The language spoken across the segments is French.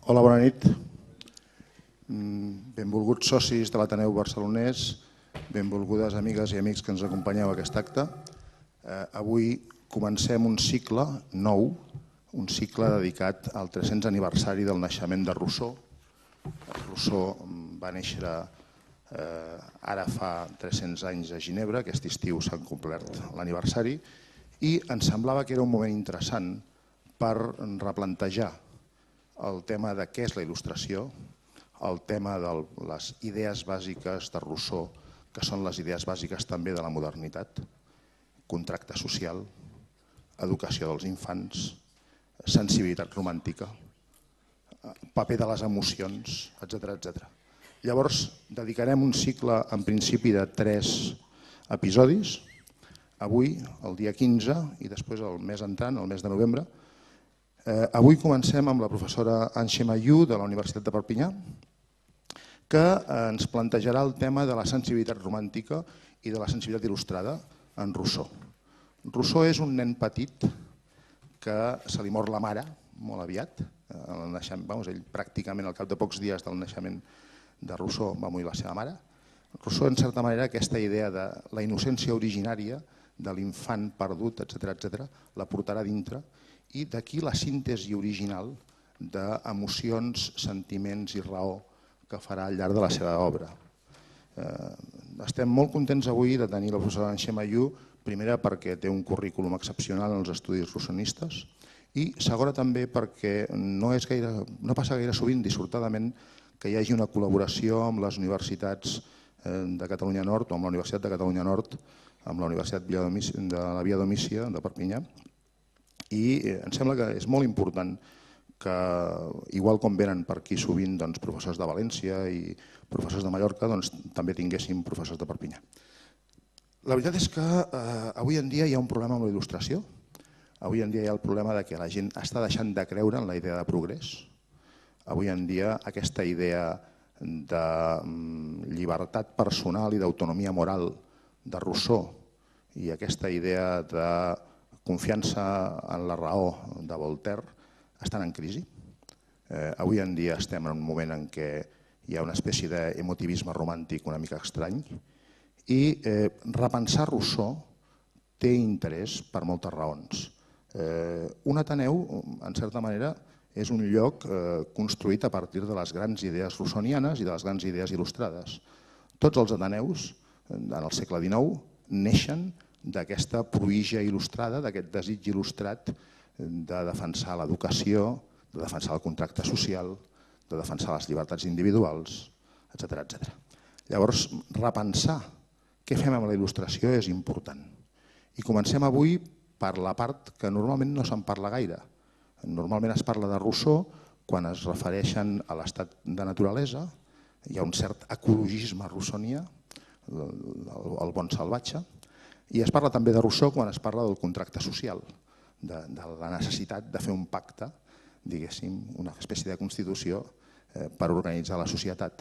Hola, bona nit. Benvolguts socis de l'Ateneu Barcelonès, benvolgudes amigues i amics que ens acompanyeu a aquest acte. Avui comencem un cicle nou, un cicle dedicat al 300 aniversari del naixement de Rousseau. Rousseau va néixer ara fa 300 anys a Ginebra, aquest estiu s'han complert l'aniversari, i ens semblava que era un moment interessant per replantejar el tema de què és la il·lustració, el tema de les idees bàsiques de Rousseau, que són les idees bàsiques també de la modernitat, contracte social, educació dels infants, sensibilitat romàntica, paper de les emocions, etc. Llavors, dedicarem un cicle en principi de 3 episodis, avui, el dia 15, i després el mes entrant, el mes de novembre. Avui comencem amb la professora Antje Mayou de la Universitat de Perpinyà, que ens plantejarà el tema de la sensibilitat romàntica i de la sensibilitat il·lustrada en Rousseau. Rousseau és un nen petit que se li mor la mare molt aviat. Ell pràcticament al cap de pocs dies del naixement de Rousseau va morir la seva mare. Rousseau, en certa manera, aquesta idea de la innocència originària de l'infant perdut, etc., la portarà dintre, i d'aquí la síntesi original d'emocions, sentiments i raó que farà al llarg de la seva obra. Estem molt contents avui de tenir la professora Antje Mayou, primera perquè té un currículum excepcional en els estudis rousseauistes i segona també perquè no passa gaire sovint, dissortadament, que hi hagi una col·laboració amb les universitats de Catalunya Nord o amb la Universitat de Catalunya Nord, amb la Universitat de la Via Domícia de Perpinyà. I em sembla que és molt important que, igual com venen per aquí sovint professors de València i professors de Mallorca, també tinguéssim professors de Perpinyà. La veritat és que avui en dia hi ha un problema amb la il·lustració. Avui en dia hi ha el problema que la gent està deixant de creure en la idea de progrés. Avui en dia aquesta idea de llibertat personal i d'autonomia moral de Rousseau i aquesta idea de confiança en la raó de Voltaire estan en crisi. Avui en dia estem en un moment en què hi ha una espècie d'emotivisme romàntic una mica estrany i repensar Rousseau té interès per moltes raons. Un Ateneu, en certa manera, és un lloc construït a partir de les grans idees rousseauianes i de les grans idees il·lustrades. Tots els Ateneus, en el segle XIX, neixen d'aquesta pruïja il·lustrada, d'aquest desig il·lustrat de defensar l'educació, de defensar el contracte social, de defensar les llibertats individuals, etc. Llavors, repensar què fem amb la il·lustració és important. I comencem avui per la part que normalment no se'n parla gaire. Normalment es parla de Rousseau quan es refereixen a l'estat de naturalesa, hi ha un cert ecologisme rousseauià, el bon salvatge, i es parla també de Rousseau quan es parla del contracte social, de la necessitat de fer un pacte, diguéssim, una espècie de constitució per organitzar la societat.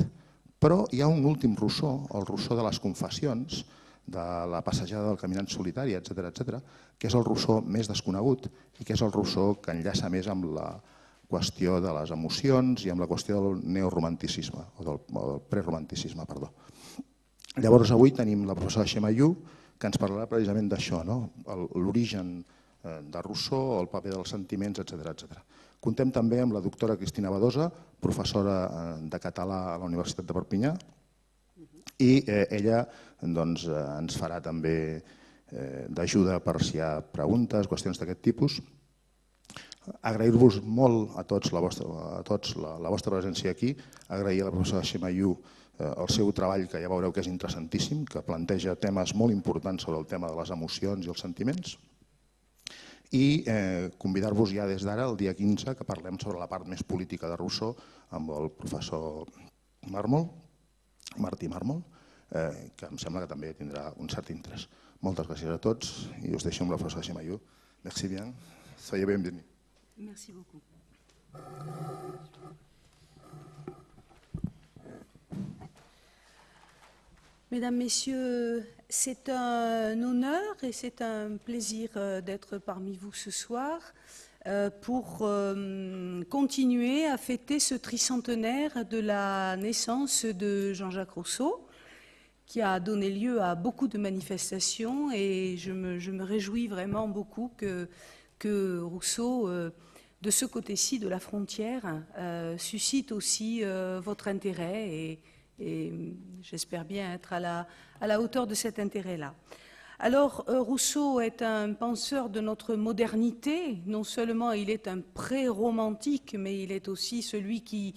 Però hi ha un últim Rousseau, el Rousseau de les confessions, de la passejada del caminant solitari, etc., que és el Rousseau més desconegut i que és el Rousseau que enllaça més amb la qüestió de les emocions i amb la qüestió del neoromanticisme, o del preromanticisme, perdó. Llavors avui tenim la professora Antje Mayou, que ens parlarà precisament d'això, l'origen de Rousseau, el paper dels sentiments, etc. Contem també amb la doctora Cristina Badosa, professora de català a la Universitat de Perpinyà, i ella ens farà també d'ajuda per si hi ha preguntes, qüestions d'aquest tipus. Agrair-vos molt a tots la vostra presència aquí, agrair a la professora Antje Mayou el seu treball, que ja veureu que és interessantíssim, que planteja temes molt importants sobre el tema de les emocions i els sentiments, i convidar-vos ja des d'ara, el dia 15, que parlem sobre la part més política de Rousseau amb el professor Martí Mármol, que em sembla que també tindrà un cert interès. Moltes gràcies a tots i us deixo amb la professora Antje Mayou. Merci bien, soyez bienvenus. Merci beaucoup. Mesdames, Messieurs, c'est un honneur et c'est un plaisir d'être parmi vous ce soir. pour continuer à fêter ce tricentenaire de la naissance de Jean-Jacques Rousseau, qui a donné lieu à beaucoup de manifestations, et je me réjouis vraiment beaucoup que Rousseau, de ce côté-ci de la frontière, suscite aussi votre intérêt, et j'espère bien être à la hauteur de cet intérêt-là. Alors, Rousseau est un penseur de notre modernité. Non seulement il est un pré-romantique, mais il est aussi celui qui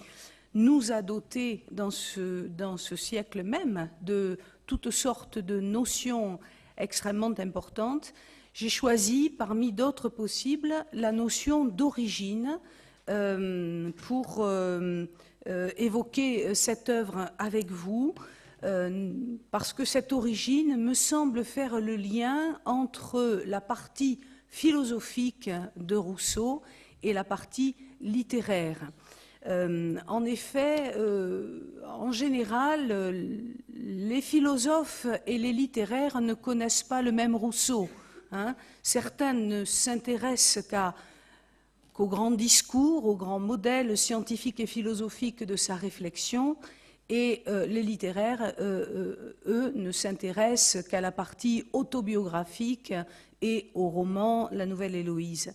nous a dotés dans ce siècle même de toutes sortes de notions extrêmement importantes. J'ai choisi, parmi d'autres possibles, la notion d'origine pour évoquer cette œuvre avec vous, parce que cette origine me semble faire le lien entre la partie philosophique de Rousseau et la partie littéraire. En effet, en général, les philosophes et les littéraires ne connaissent pas le même Rousseau. Certains ne s'intéressent qu'aux grands discours, aux grands modèles scientifiques et philosophiques de sa réflexion, et les littéraires, eux, ne s'intéressent qu'à la partie autobiographique et au roman La Nouvelle Héloïse.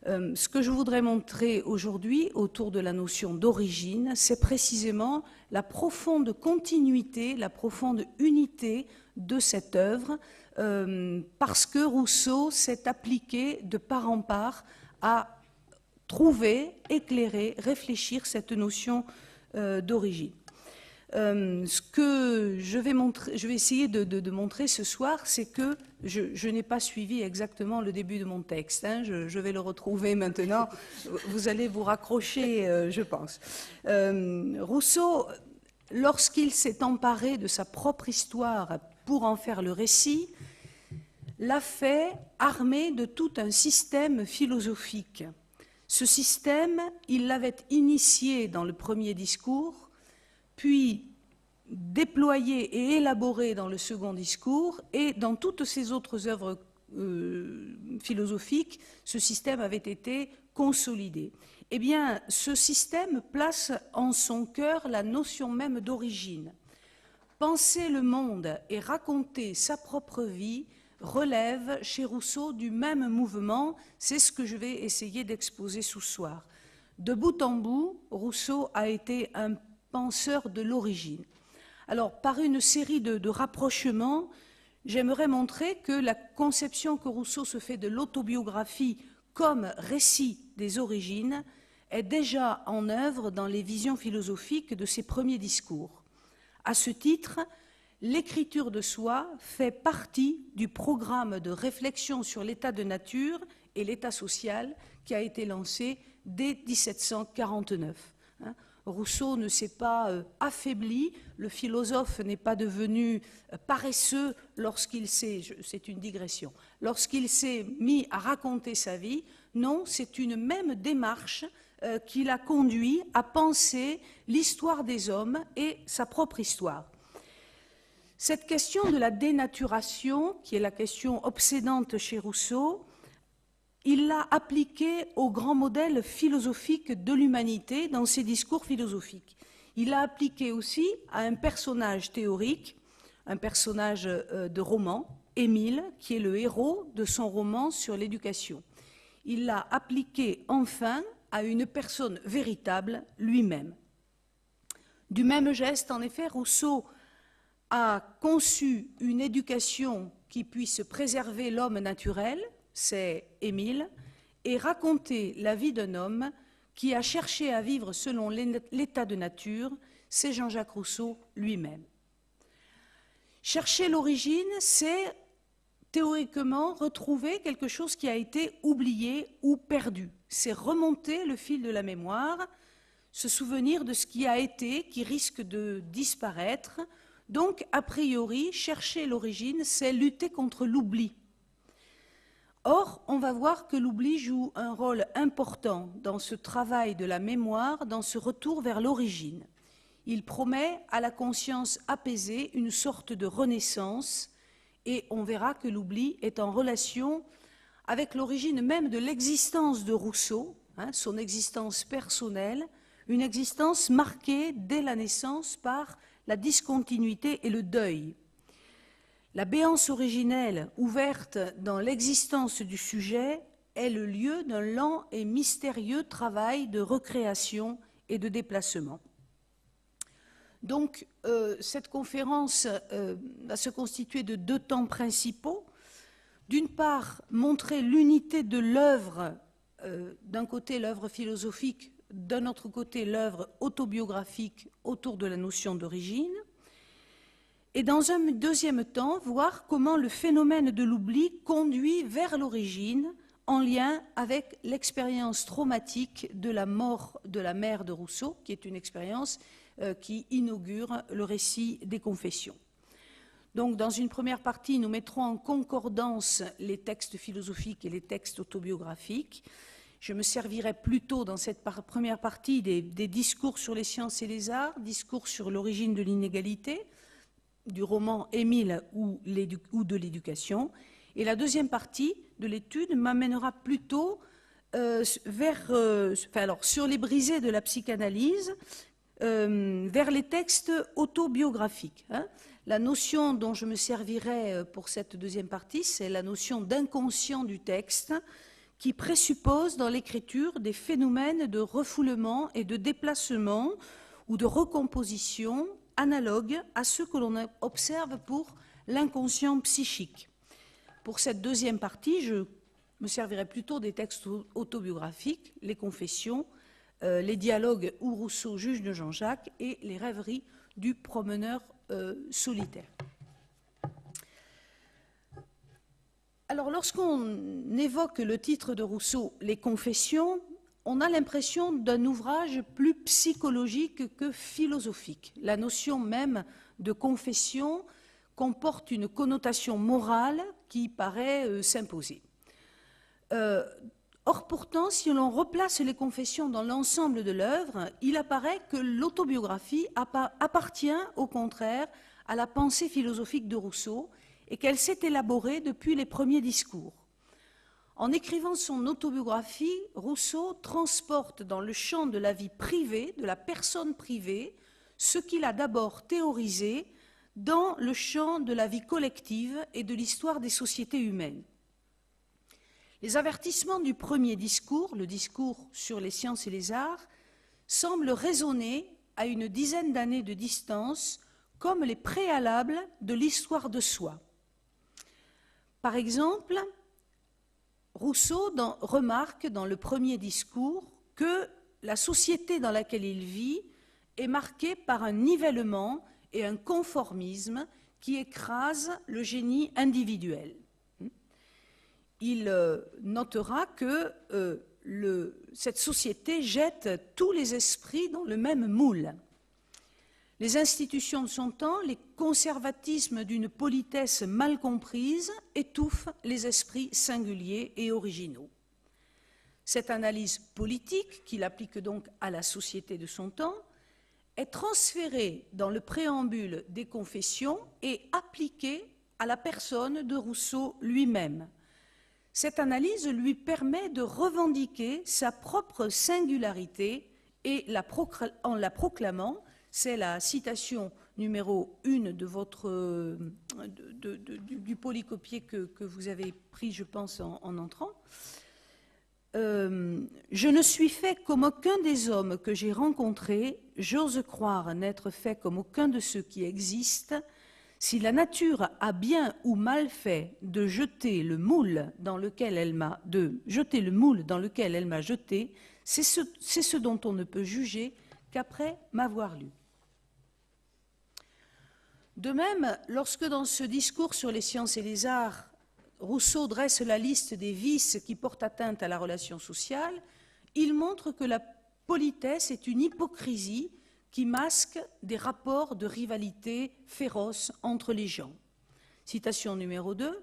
Ce que je voudrais montrer aujourd'hui autour de la notion d'origine, c'est précisément la profonde continuité, la profonde unité de cette œuvre, parce que Rousseau s'est appliqué de part en part à trouver, éclairer, réfléchir cette notion d'origine. Ce que je vais essayer de montrer ce soir, c'est que je n'ai pas suivi exactement le début de mon texte. Je vais le retrouver maintenant. Vous allez vous raccrocher, je pense. Rousseau, lorsqu'il s'est emparé de sa propre histoire pour en faire le récit, l'a fait armé de tout un système philosophique. Ce système, il l'avait initié dans le premier discours, puis déployé et élaboré dans le second discours, et dans toutes ses autres œuvres philosophiques, ce système avait été consolidé. Eh bien, ce système place en son cœur la notion même d'origine. Penser le monde et raconter sa propre vie relève chez Rousseau du même mouvement, c'est ce que je vais essayer d'exposer ce soir. De bout en bout, Rousseau a été un penseur de l'origine. Alors, par une série de rapprochements, j'aimerais montrer que la conception que Rousseau se fait de l'autobiographie comme récit des origines est déjà en œuvre dans les visions philosophiques de ses premiers discours. À ce titre, l'écriture de soi fait partie du programme de réflexion sur l'état de nature et l'état social qui a été lancé dès 1749. Rousseau ne s'est pas affaibli, le philosophe n'est pas devenu paresseux lorsqu'il s'est, c'est une digression, lorsqu'il s'est mis à raconter sa vie. Non, c'est une même démarche qui l'a conduit à penser l'histoire des hommes et sa propre histoire. Cette question de la dénaturation, qui est la question obsédante chez Rousseau, il l'a appliquée au grand modèle philosophique de l'humanité dans ses discours philosophiques. Il l'a appliquée aussi à un personnage théorique, un personnage de roman, Émile, qui est le héros de son roman sur l'éducation. Il l'a appliquée enfin à une personne véritable, lui-même. Du même geste, en effet, Rousseau a conçu une éducation qui puisse préserver l'homme naturel, c'est Émile, et raconter la vie d'un homme qui a cherché à vivre selon l'état de nature, c'est Jean-Jacques Rousseau lui-même. Chercher l'origine, c'est théoriquement retrouver quelque chose qui a été oublié ou perdu. C'est remonter le fil de la mémoire, se souvenir de ce qui a été, qui risque de disparaître. Donc, a priori, chercher l'origine, c'est lutter contre l'oubli. Or, on va voir que l'oubli joue un rôle important dans ce travail de la mémoire, dans ce retour vers l'origine. Il promet à la conscience apaisée une sorte de renaissance, et on verra que l'oubli est en relation avec l'origine même de l'existence de Rousseau, son existence personnelle, une existence marquée dès la naissance par la discontinuité et le deuil. La béance originelle, ouverte dans l'existence du sujet, est le lieu d'un lent et mystérieux travail de recréation et de déplacement. Donc, cette conférence va se constituer de deux temps principaux. D'une part, montrer l'unité de l'œuvre, d'un côté l'œuvre philosophique, d'un autre côté l'œuvre autobiographique autour de la notion d'origine. Et dans un deuxième temps, voir comment le phénomène de l'oubli conduit vers l'origine en lien avec l'expérience traumatique de la mort de la mère de Rousseau, qui est une expérience qui inaugure le récit des Confessions. Donc, dans une première partie, nous mettrons en concordance les textes philosophiques et les textes autobiographiques. Je me servirai plutôt dans cette première partie des discours sur les sciences et les arts, discours sur l'origine de l'inégalité, du roman Émile ou de l'éducation. Et la deuxième partie de l'étude m'amènera plutôt sur les brisées de la psychanalyse, vers les textes autobiographiques. La notion dont je me servirai pour cette deuxième partie, c'est la notion d'inconscient du texte qui présuppose dans l'écriture des phénomènes de refoulement et de déplacement ou de recomposition analogues à ceux que l'on observe pour l'inconscient psychique. Pour cette deuxième partie, je me servirai plutôt des textes autobiographiques, les Confessions, les dialogues où Rousseau juge de Jean-Jacques et les rêveries du promeneur solitaire. Alors, lorsqu'on évoque le titre de Rousseau, Les Confessions, on a l'impression d'un ouvrage plus psychologique que philosophique. La notion même de confession comporte une connotation morale qui paraît s'imposer. Or, pourtant, si l'on replace les Confessions dans l'ensemble de l'œuvre, il apparaît que l'autobiographie appartient, au contraire, à la pensée philosophique de Rousseau et qu'elle s'est élaborée depuis les premiers discours. En écrivant son autobiographie, Rousseau transporte dans le champ de la vie privée, de la personne privée, ce qu'il a d'abord théorisé dans le champ de la vie collective et de l'histoire des sociétés humaines. Les avertissements du premier discours, le discours sur les sciences et les arts, semblent résonner à une dizaine d'années de distance comme les préalables de l'histoire de soi. Par exemple, Rousseau remarque dans le premier discours que la société dans laquelle il vit est marquée par un nivellement et un conformisme qui écrasent le génie individuel. Il notera que cette société jette tous les esprits dans le même moule. Les institutions de son temps, les conservatismes d'une politesse mal comprise étouffent les esprits singuliers et originaux. Cette analyse politique, qu'il applique donc à la société de son temps, est transférée dans le préambule des Confessions et appliquée à la personne de Rousseau lui-même. Cette analyse lui permet de revendiquer sa propre singularité et en la proclamant, c'est la citation numéro 1 de du polycopier que vous avez pris, je pense, en entrant. Je ne suis fait comme aucun des hommes que j'ai rencontrés, j'ose croire n'être fait comme aucun de ceux qui existent. Si la nature a bien ou mal fait de jeter le moule dans lequel elle m'a jeté, c'est ce dont on ne peut juger qu'après m'avoir lu. De même, lorsque dans ce discours sur les sciences et les arts, Rousseau dresse la liste des vices qui portent atteinte à la relation sociale, il montre que la politesse est une hypocrisie qui masque des rapports de rivalité féroces entre les gens. Citation numéro 2.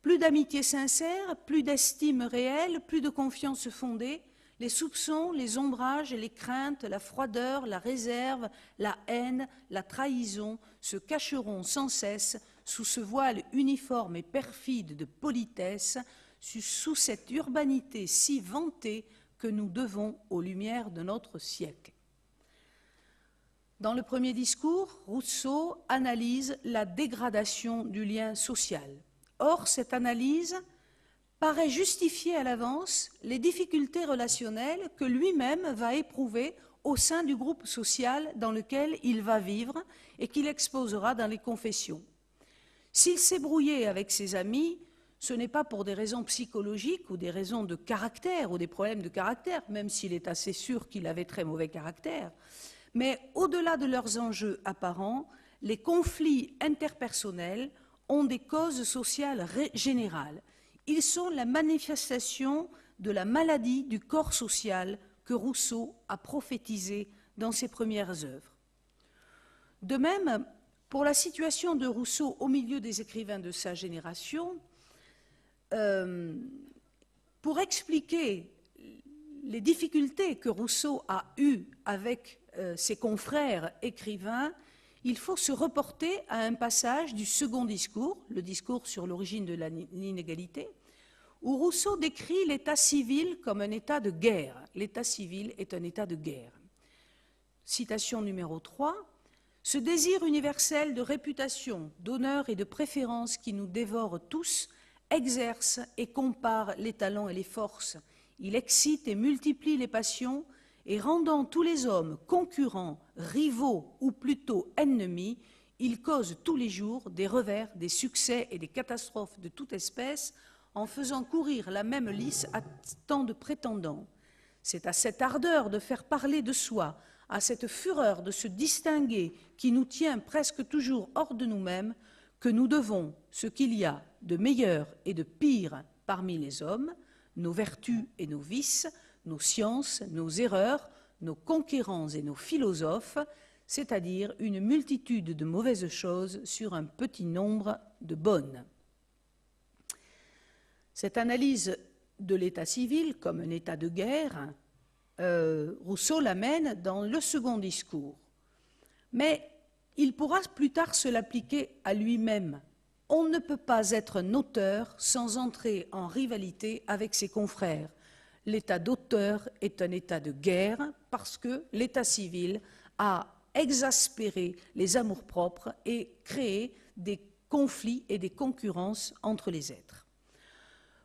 Plus d'amitié sincère, plus d'estime réelle, plus de confiance fondée, les soupçons, les ombrages, les craintes, la froideur, la réserve, la haine, la trahison se cacheront sans cesse sous ce voile uniforme et perfide de politesse, sous cette urbanité si vantée que nous devons aux lumières de notre siècle. Dans le premier discours, Rousseau analyse la dégradation du lien social. Or, cette analyse paraît justifier à l'avance les difficultés relationnelles que lui-même va éprouver au sein du groupe social dans lequel il va vivre et qu'il exposera dans les Confessions. S'il s'est brouillé avec ses amis, ce n'est pas pour des raisons psychologiques ou des raisons de caractère ou des problèmes de caractère, même s'il est assez sûr qu'il avait très mauvais caractère, mais au-delà de leurs enjeux apparents, les conflits interpersonnels ont des causes sociales générales. Ils sont la manifestation de la maladie du corps social que Rousseau a prophétisé dans ses premières œuvres. De même, pour la situation de Rousseau au milieu des écrivains de sa génération, pour expliquer les difficultés que Rousseau a eues avec ses confrères écrivains, il faut se reporter à un passage du second discours, le discours sur l'origine de l'inégalité, où Rousseau décrit l'état civil comme un état de guerre. L'état civil est un état de guerre. Citation numéro 3. « Ce désir universel de réputation, d'honneur et de préférence qui nous dévore tous exerce et compare les talents et les forces. Il excite et multiplie les passions et rendant tous les hommes concurrents, rivaux ou plutôt ennemis, il cause tous les jours des revers, des succès et des catastrophes de toute espèce en faisant courir la même lice à tant de prétendants. C'est à cette ardeur de faire parler de soi, à cette fureur de se distinguer qui nous tient presque toujours hors de nous-mêmes, que nous devons ce qu'il y a de meilleur et de pire parmi les hommes, nos vertus et nos vices, nos sciences, nos erreurs, nos conquérants et nos philosophes, c'est-à-dire une multitude de mauvaises choses sur un petit nombre de bonnes. » Cette analyse de l'état civil comme un état de guerre, Rousseau l'amène dans le second discours. Mais il pourra plus tard se l'appliquer à lui-même. On ne peut pas être un auteur sans entrer en rivalité avec ses confrères. L'état d'auteur est un état de guerre parce que l'état civil a exaspéré les amours-propres et créé des conflits et des concurrences entre les êtres.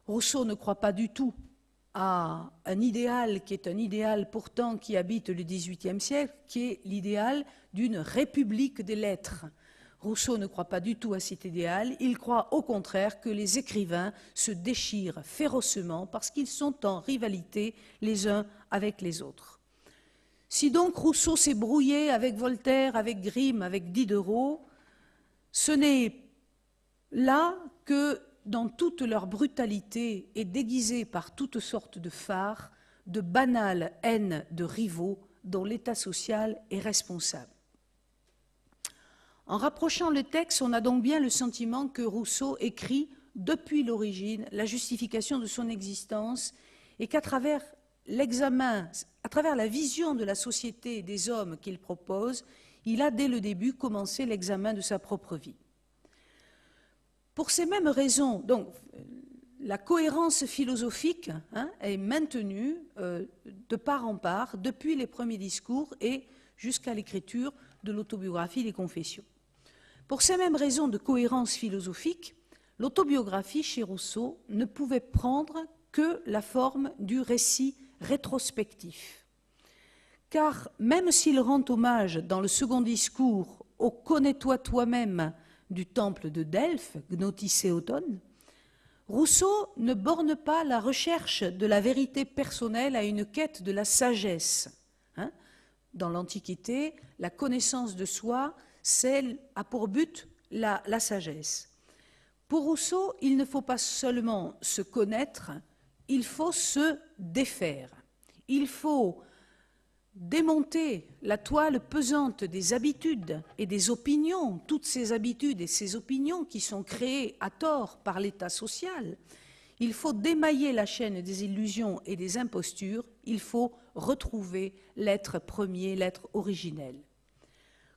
Rousseau ne croit pas du tout à un idéal qui est un idéal pourtant qui habite le XVIIIe siècle, qui est l'idéal d'une république des lettres. Rousseau ne croit pas du tout à cet idéal, il croit au contraire que les écrivains se déchirent férocement parce qu'ils sont en rivalité les uns avec les autres. Si donc Rousseau s'est brouillé avec Voltaire, avec Grimm, avec Diderot, ce n'est là que dans toute leur brutalité et déguisée par toutes sortes de fards, de banales haines de rivaux dont l'état social est responsable. En rapprochant le texte, on a donc bien le sentiment que Rousseau écrit depuis l'origine la justification de son existence et qu'à travers l'examen, à travers la vision de la société et des hommes qu'il propose, il a dès le début commencé l'examen de sa propre vie. Pour ces mêmes raisons, donc, la cohérence philosophique est maintenue de part en part depuis les premiers discours et jusqu'à l'écriture de l'autobiographie des Confessions. Pour ces mêmes raisons de cohérence philosophique, l'autobiographie chez Rousseau ne pouvait prendre que la forme du récit rétrospectif. Car même s'il rend hommage dans le second discours au « connais-toi toi-même » du temple de Delphes, Gnotisséoton, Rousseau ne borne pas la recherche de la vérité personnelle à une quête de la sagesse. Dans l'Antiquité, la connaissance de soi a pour but la sagesse. Pour Rousseau, il ne faut pas seulement se connaître, il faut se défaire. Il faut démonter la toile pesante des habitudes et des opinions, toutes ces habitudes et ces opinions qui sont créées à tort par l'état social. Il faut démailler la chaîne des illusions et des impostures, il faut retrouver l'être premier, l'être originel.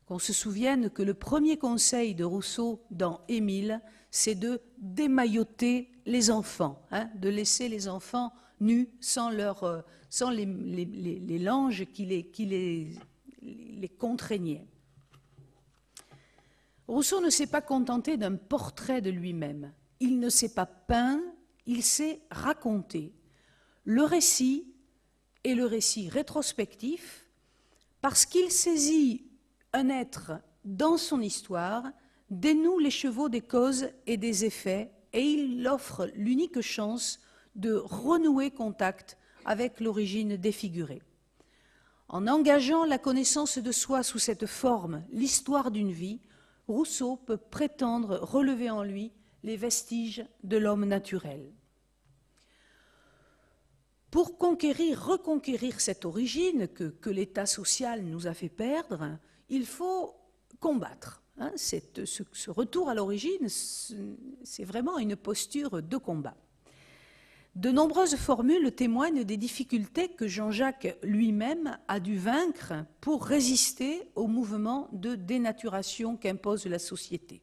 qu'on se souvienne que le premier conseil de Rousseau dans Émile, c'est de démailloter les enfants, hein, de laisser les enfants nus sans les langes qui les contraignaient. Rousseau ne s'est pas contenté d'un portrait de lui-même. Il ne s'est pas peint, il s'est raconté. Le récit est le récit rétrospectif parce qu'il saisit un être dans son histoire, dénoue les chevaux des causes et des effets et il offre l'unique chance de renouer contact avec l'origine défigurée. En engageant la connaissance de soi sous cette forme, l'histoire d'une vie, Rousseau peut prétendre relever en lui les vestiges de l'homme naturel. Pour reconquérir cette origine que l'état social nous a fait perdre, il faut combattre. Hein, ce retour à l'origine, c'est vraiment une posture de combat. De nombreuses formules témoignent des difficultés que Jean-Jacques lui-même a dû vaincre pour résister au mouvement de dénaturation qu'impose la société.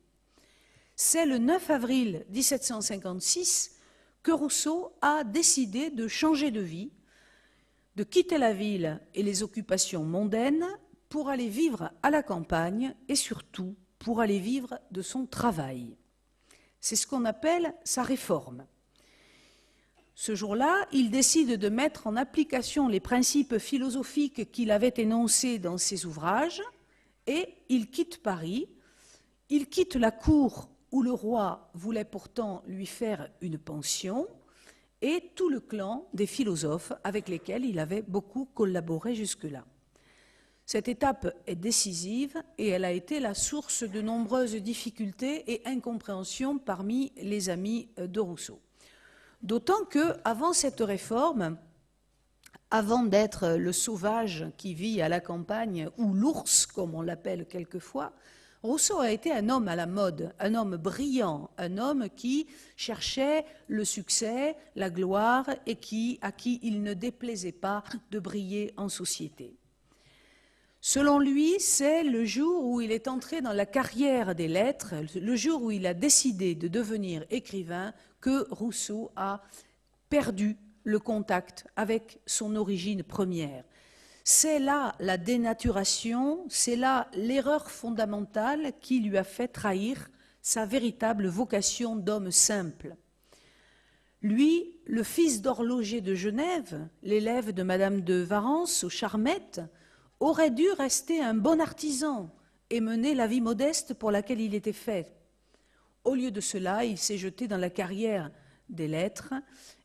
C'est le 9 avril 1756 que Rousseau a décidé de changer de vie, de quitter la ville et les occupations mondaines pour aller vivre à la campagne et surtout pour aller vivre de son travail. C'est ce qu'on appelle sa réforme. Ce jour-là, il décide de mettre en application les principes philosophiques qu'il avait énoncés dans ses ouvrages et il quitte Paris, il quitte la cour où le roi voulait pourtant lui faire une pension et tout le clan des philosophes avec lesquels il avait beaucoup collaboré jusque-là. Cette étape est décisive et elle a été la source de nombreuses difficultés et incompréhensions parmi les amis de Rousseau. D'autant qu'avant cette réforme, avant d'être le sauvage qui vit à la campagne, ou l'ours, comme on l'appelle quelquefois, Rousseau a été un homme à la mode, un homme brillant, un homme qui cherchait le succès, la gloire et à qui il ne déplaisait pas de briller en société. Selon lui, c'est le jour où il est entré dans la carrière des lettres, le jour où il a décidé de devenir écrivain, que Rousseau a perdu le contact avec son origine première. C'est là la dénaturation, c'est là l'erreur fondamentale qui lui a fait trahir sa véritable vocation d'homme simple. Lui, le fils d'horloger de Genève, l'élève de Madame de Warrens aux Charmettes, aurait dû rester un bon artisan et mener la vie modeste pour laquelle il était fait. Au lieu de cela, il s'est jeté dans la carrière des lettres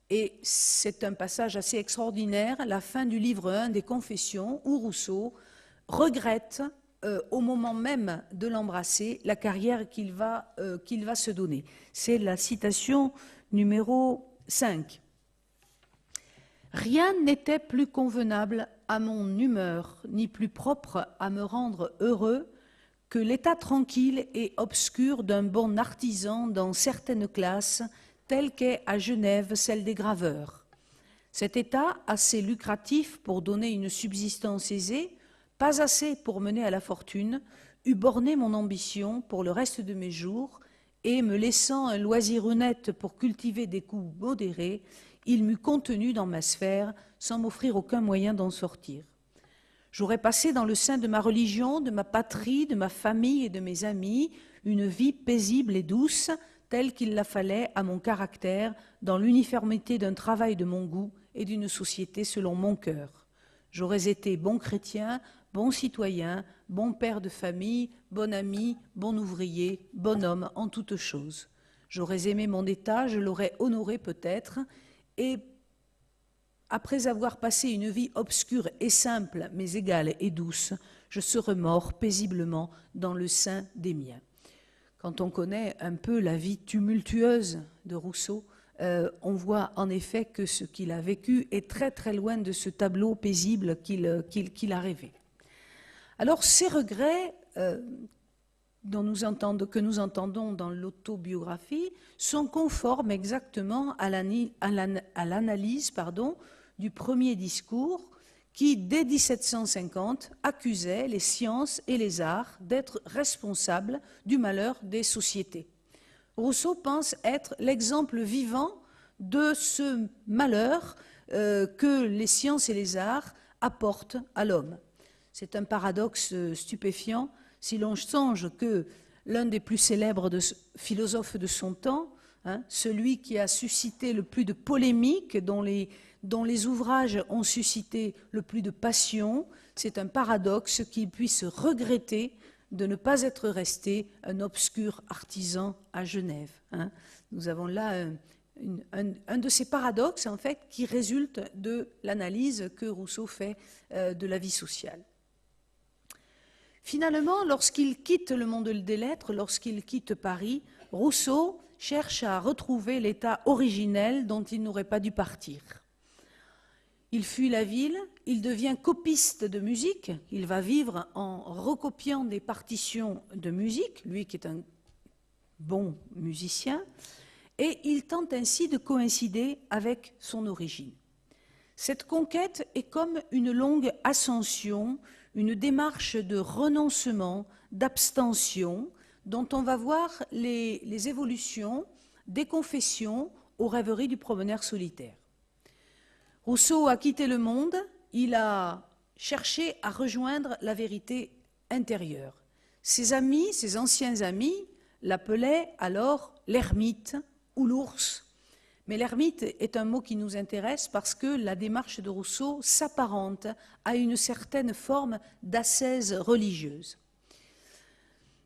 et c'est un passage assez extraordinaire, la fin du livre 1 des Confessions, où Rousseau regrette au moment même de l'embrasser la carrière qu'il va se donner. C'est la citation numéro 5. « Rien n'était plus convenable à mon humeur, ni plus propre à me rendre heureux que l'état tranquille et obscur d'un bon artisan dans certaines classes, telle qu'est à Genève celle des graveurs. Cet état, assez lucratif pour donner une subsistance aisée, pas assez pour mener à la fortune, eût borné mon ambition pour le reste de mes jours, et, me laissant un loisir honnête pour cultiver des coups modérés, il m'eût contenu dans ma sphère sans m'offrir aucun moyen d'en sortir. J'aurais passé dans le sein de ma religion, de ma patrie, de ma famille et de mes amis, une vie paisible et douce, telle qu'il la fallait à mon caractère, dans l'uniformité d'un travail de mon goût et d'une société selon mon cœur. J'aurais été bon chrétien, bon citoyen, bon père de famille, bon ami, bon ouvrier, bon homme en toutes choses. J'aurais aimé mon état, je l'aurais honoré peut-être, et après avoir passé une vie obscure et simple, mais égale et douce, je serais mort paisiblement dans le sein des miens. » Quand on connaît un peu la vie tumultueuse de Rousseau, on voit en effet que ce qu'il a vécu est très très loin de ce tableau paisible qu'il a rêvé. Alors ces regrets que nous entendons dans l'autobiographie sont conformes exactement à l'analyse du premier discours qui, dès 1750, accusait les sciences et les arts d'être responsables du malheur des sociétés. Rousseau pense être l'exemple vivant de ce malheur que les sciences et les arts apportent à l'homme. C'est un paradoxe stupéfiant si l'on songe que l'un des plus célèbres philosophes de son temps, celui qui a suscité le plus de polémiques, dont les ouvrages ont suscité le plus de passion, c'est un paradoxe qu'il puisse regretter de ne pas être resté un obscur artisan à Genève. Nous avons là un de ces paradoxes, en fait, qui résulte de l'analyse que Rousseau fait de la vie sociale. Finalement, lorsqu'il quitte le monde des lettres, lorsqu'il quitte Paris, Rousseau cherche à retrouver l'état originel dont il n'aurait pas dû partir. Il fuit la ville, il devient copiste de musique, il va vivre en recopiant des partitions de musique, lui qui est un bon musicien, et il tente ainsi de coïncider avec son origine. Cette conquête est comme une longue ascension, une démarche de renoncement, d'abstention, dont on va voir les évolutions des confessions aux rêveries du promeneur solitaire. Rousseau a quitté le monde, il a cherché à rejoindre la vérité intérieure. Ses amis, ses anciens amis, l'appelaient alors l'ermite ou l'ours. Mais l'ermite est un mot qui nous intéresse parce que la démarche de Rousseau s'apparente à une certaine forme d'ascèse religieuse.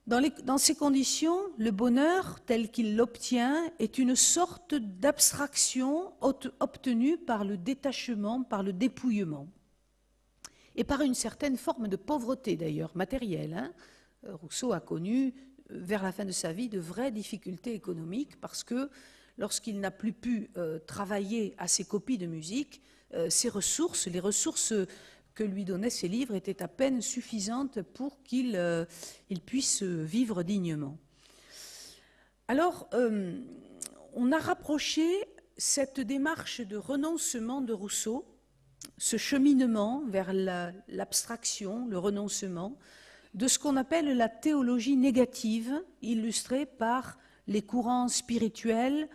Dans ces conditions, le bonheur tel qu'il l'obtient est une sorte d'abstraction obtenue par le détachement, par le dépouillement, et par une certaine forme de pauvreté d'ailleurs, matérielle. Rousseau a connu, vers la fin de sa vie, de vraies difficultés économiques parce que lorsqu'il n'a plus pu travailler à ses copies de musique, les ressources que lui donnaient ses livres étaient à peine suffisantes pour qu'il puisse vivre dignement. Alors, on a rapproché cette démarche de renoncement de Rousseau, ce cheminement vers l'abstraction, le renoncement, de ce qu'on appelle la théologie négative, illustrée par les courants spirituels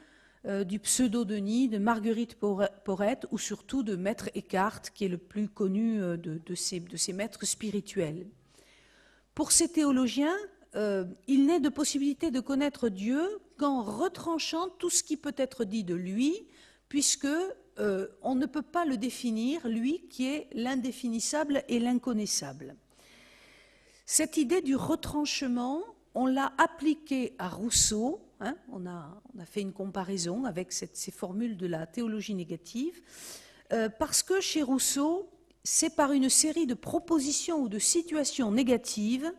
du pseudo-Denis, de Marguerite Porrette ou surtout de Maître Eckhart, qui est le plus connu de ces maîtres spirituels. Pour ces théologiens, il n'est de possibilité de connaître Dieu qu'en retranchant tout ce qui peut être dit de lui, puisque on ne peut pas le définir, lui qui est l'indéfinissable et l'inconnaissable. Cette idée du retranchement, on l'a appliquée à Rousseau. On a fait une comparaison avec ces formules de la théologie négative, parce que chez Rousseau, c'est par une série de propositions ou de situations négatives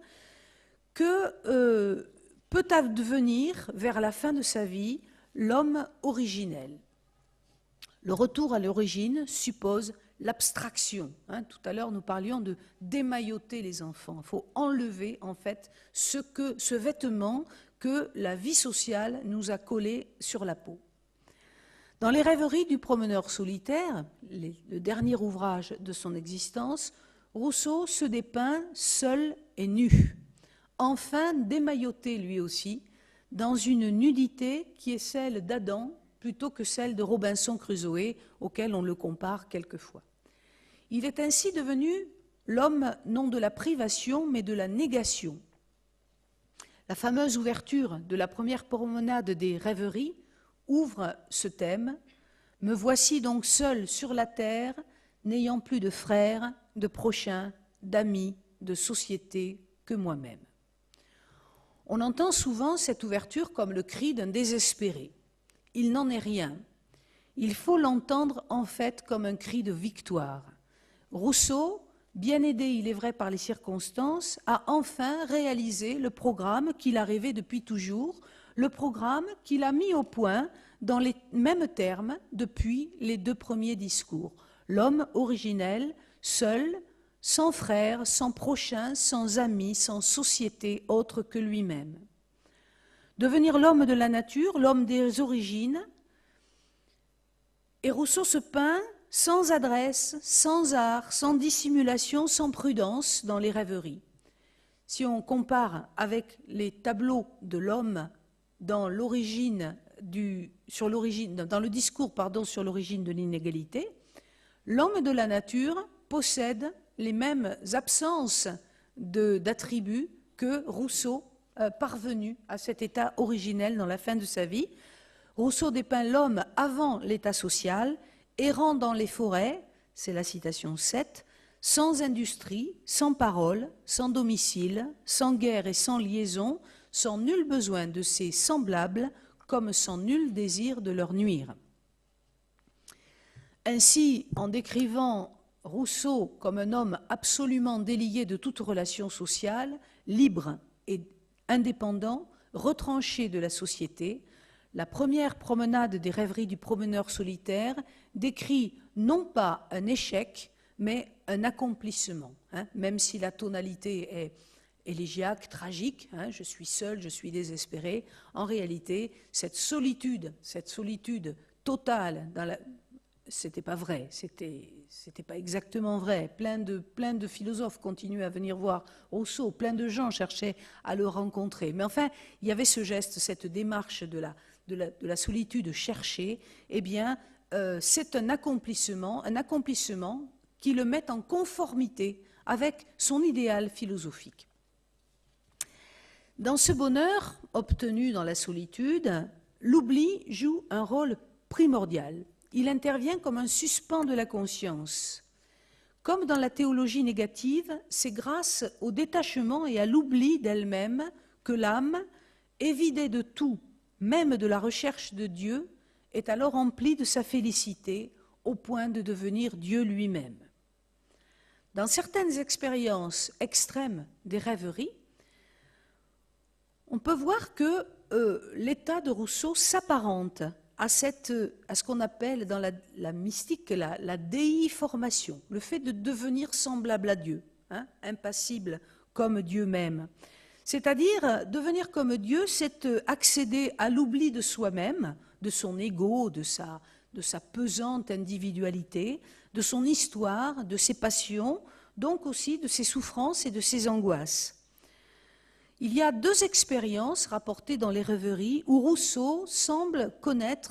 que peut advenir, vers la fin de sa vie, l'homme originel. Le retour à l'origine suppose l'abstraction. Tout à l'heure, nous parlions de démailloter les enfants. Il faut enlever, en fait, ce vêtement que la vie sociale nous a collé sur la peau. Dans les rêveries du promeneur solitaire, le dernier ouvrage de son existence, Rousseau se dépeint seul et nu, enfin démailloté lui aussi, dans une nudité qui est celle d'Adam plutôt que celle de Robinson Crusoe, auquel on le compare quelquefois. Il est ainsi devenu l'homme non de la privation, mais de la négation. La fameuse ouverture de la première promenade des rêveries ouvre ce thème. « Me voici donc seul sur la terre, n'ayant plus de frères, de prochains, d'amis, de société que moi-même. » On entend souvent cette ouverture comme le cri d'un désespéré. Il n'en est rien. Il faut l'entendre en fait comme un cri de victoire. Rousseau, bien aidé, il est vrai, par les circonstances, a enfin réalisé le programme qu'il a rêvé depuis toujours, le programme qu'il a mis au point dans les mêmes termes depuis les deux premiers discours. L'homme originel, seul, sans frères, sans prochains, sans amis, sans société autre que lui-même. Devenir l'homme de la nature, l'homme des origines. Et Rousseau se peint sans adresse, sans art, sans dissimulation, sans prudence dans les rêveries. Si on compare avec les tableaux de l'homme dans le discours sur l'origine de l'inégalité, l'homme de la nature possède les mêmes absences d'attributs que Rousseau, parvenu à cet état originel dans la fin de sa vie. Rousseau dépeint l'homme avant l'état social, errant dans les forêts, c'est la citation 7, sans industrie, sans parole, sans domicile, sans guerre et sans liaison, sans nul besoin de ses semblables, comme sans nul désir de leur nuire. Ainsi, en décrivant Rousseau comme un homme absolument délié de toute relation sociale, libre et indépendant, retranché de la société, la première promenade des rêveries du promeneur solitaire décrit non pas un échec, mais un accomplissement, même si la tonalité est élégiaque, tragique, je suis seul, je suis désespéré. En réalité, cette solitude totale, c'était pas vrai, c'était pas exactement vrai. Plein de philosophes continuaient à venir voir Rousseau, plein de gens cherchaient à le rencontrer. Mais enfin, il y avait ce geste, cette démarche de la solitude cherchée. Eh bien, c'est un accomplissement qui le met en conformité avec son idéal philosophique. Dans ce bonheur obtenu dans la solitude, l'oubli joue un rôle primordial. Il intervient comme un suspens de la conscience. Comme dans la théologie négative, c'est grâce au détachement et à l'oubli d'elle-même que l'âme, évidée de tout, même de la recherche de Dieu, est alors emplie de sa félicité au point de devenir Dieu lui-même. Dans certaines expériences extrêmes des rêveries, on peut voir que l'état de Rousseau s'apparente à ce qu'on appelle dans la mystique la déiformation, le fait de devenir semblable à Dieu, impassible comme Dieu même. C'est-à-dire, devenir comme Dieu, c'est accéder à l'oubli de soi-même, de son ego, de sa pesante individualité, de son histoire, de ses passions, donc aussi de ses souffrances et de ses angoisses. Il y a deux expériences rapportées dans les rêveries où Rousseau semble connaît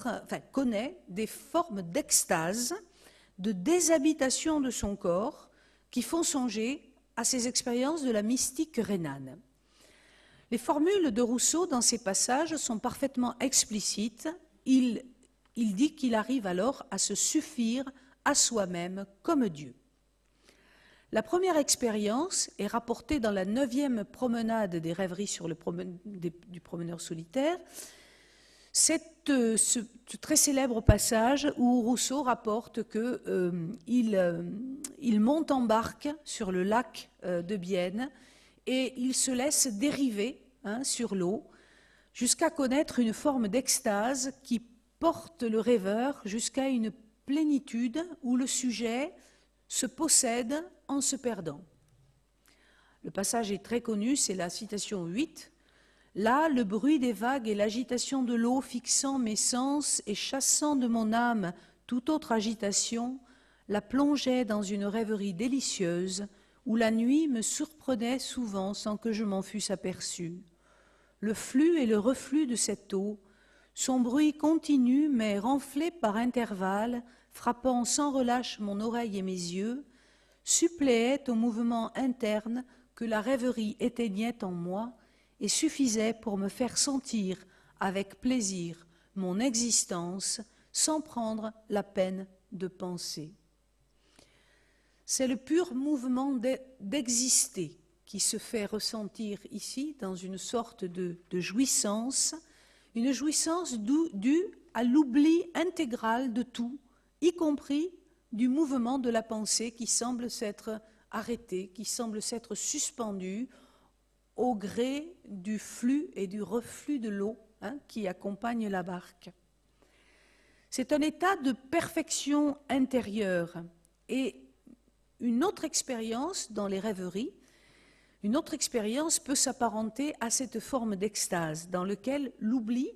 des formes d'extase, de déshabitation de son corps, qui font songer à ces expériences de la mystique rhénane. Les formules de Rousseau dans ces passages sont parfaitement explicites. Il dit qu'il arrive alors à se suffire à soi-même comme Dieu. La première expérience est rapportée dans la 9e promenade des rêveries du promeneur solitaire. C'est ce très célèbre passage où Rousseau rapporte qu'il monte en barque sur le lac de Bienne et il se laisse dériver sur l'eau jusqu'à connaître une forme d'extase qui porte le rêveur jusqu'à une plénitude où le sujet se possède en se perdant. Le passage est très connu, c'est la citation 8. « Là, le bruit des vagues et l'agitation de l'eau fixant mes sens et chassant de mon âme toute autre agitation, la plongeait dans une rêverie délicieuse où la nuit me surprenait souvent sans que je m'en fusse aperçu. Le flux et le reflux de cette eau, son bruit continu mais renflé par intervalles, frappant sans relâche mon oreille et mes yeux, suppléait au mouvement interne que la rêverie éteignait en moi et suffisait pour me faire sentir avec plaisir mon existence sans prendre la peine de penser. » C'est le pur mouvement d'exister qui se fait ressentir ici dans une sorte de jouissance, une jouissance due à l'oubli intégral de tout, y compris du mouvement de la pensée qui semble s'être arrêté, qui semble s'être suspendu au gré du flux et du reflux de l'eau qui accompagne la barque. C'est un état de perfection intérieure. Et une autre expérience dans les rêveries, une autre expérience peut s'apparenter à cette forme d'extase dans laquelle l'oubli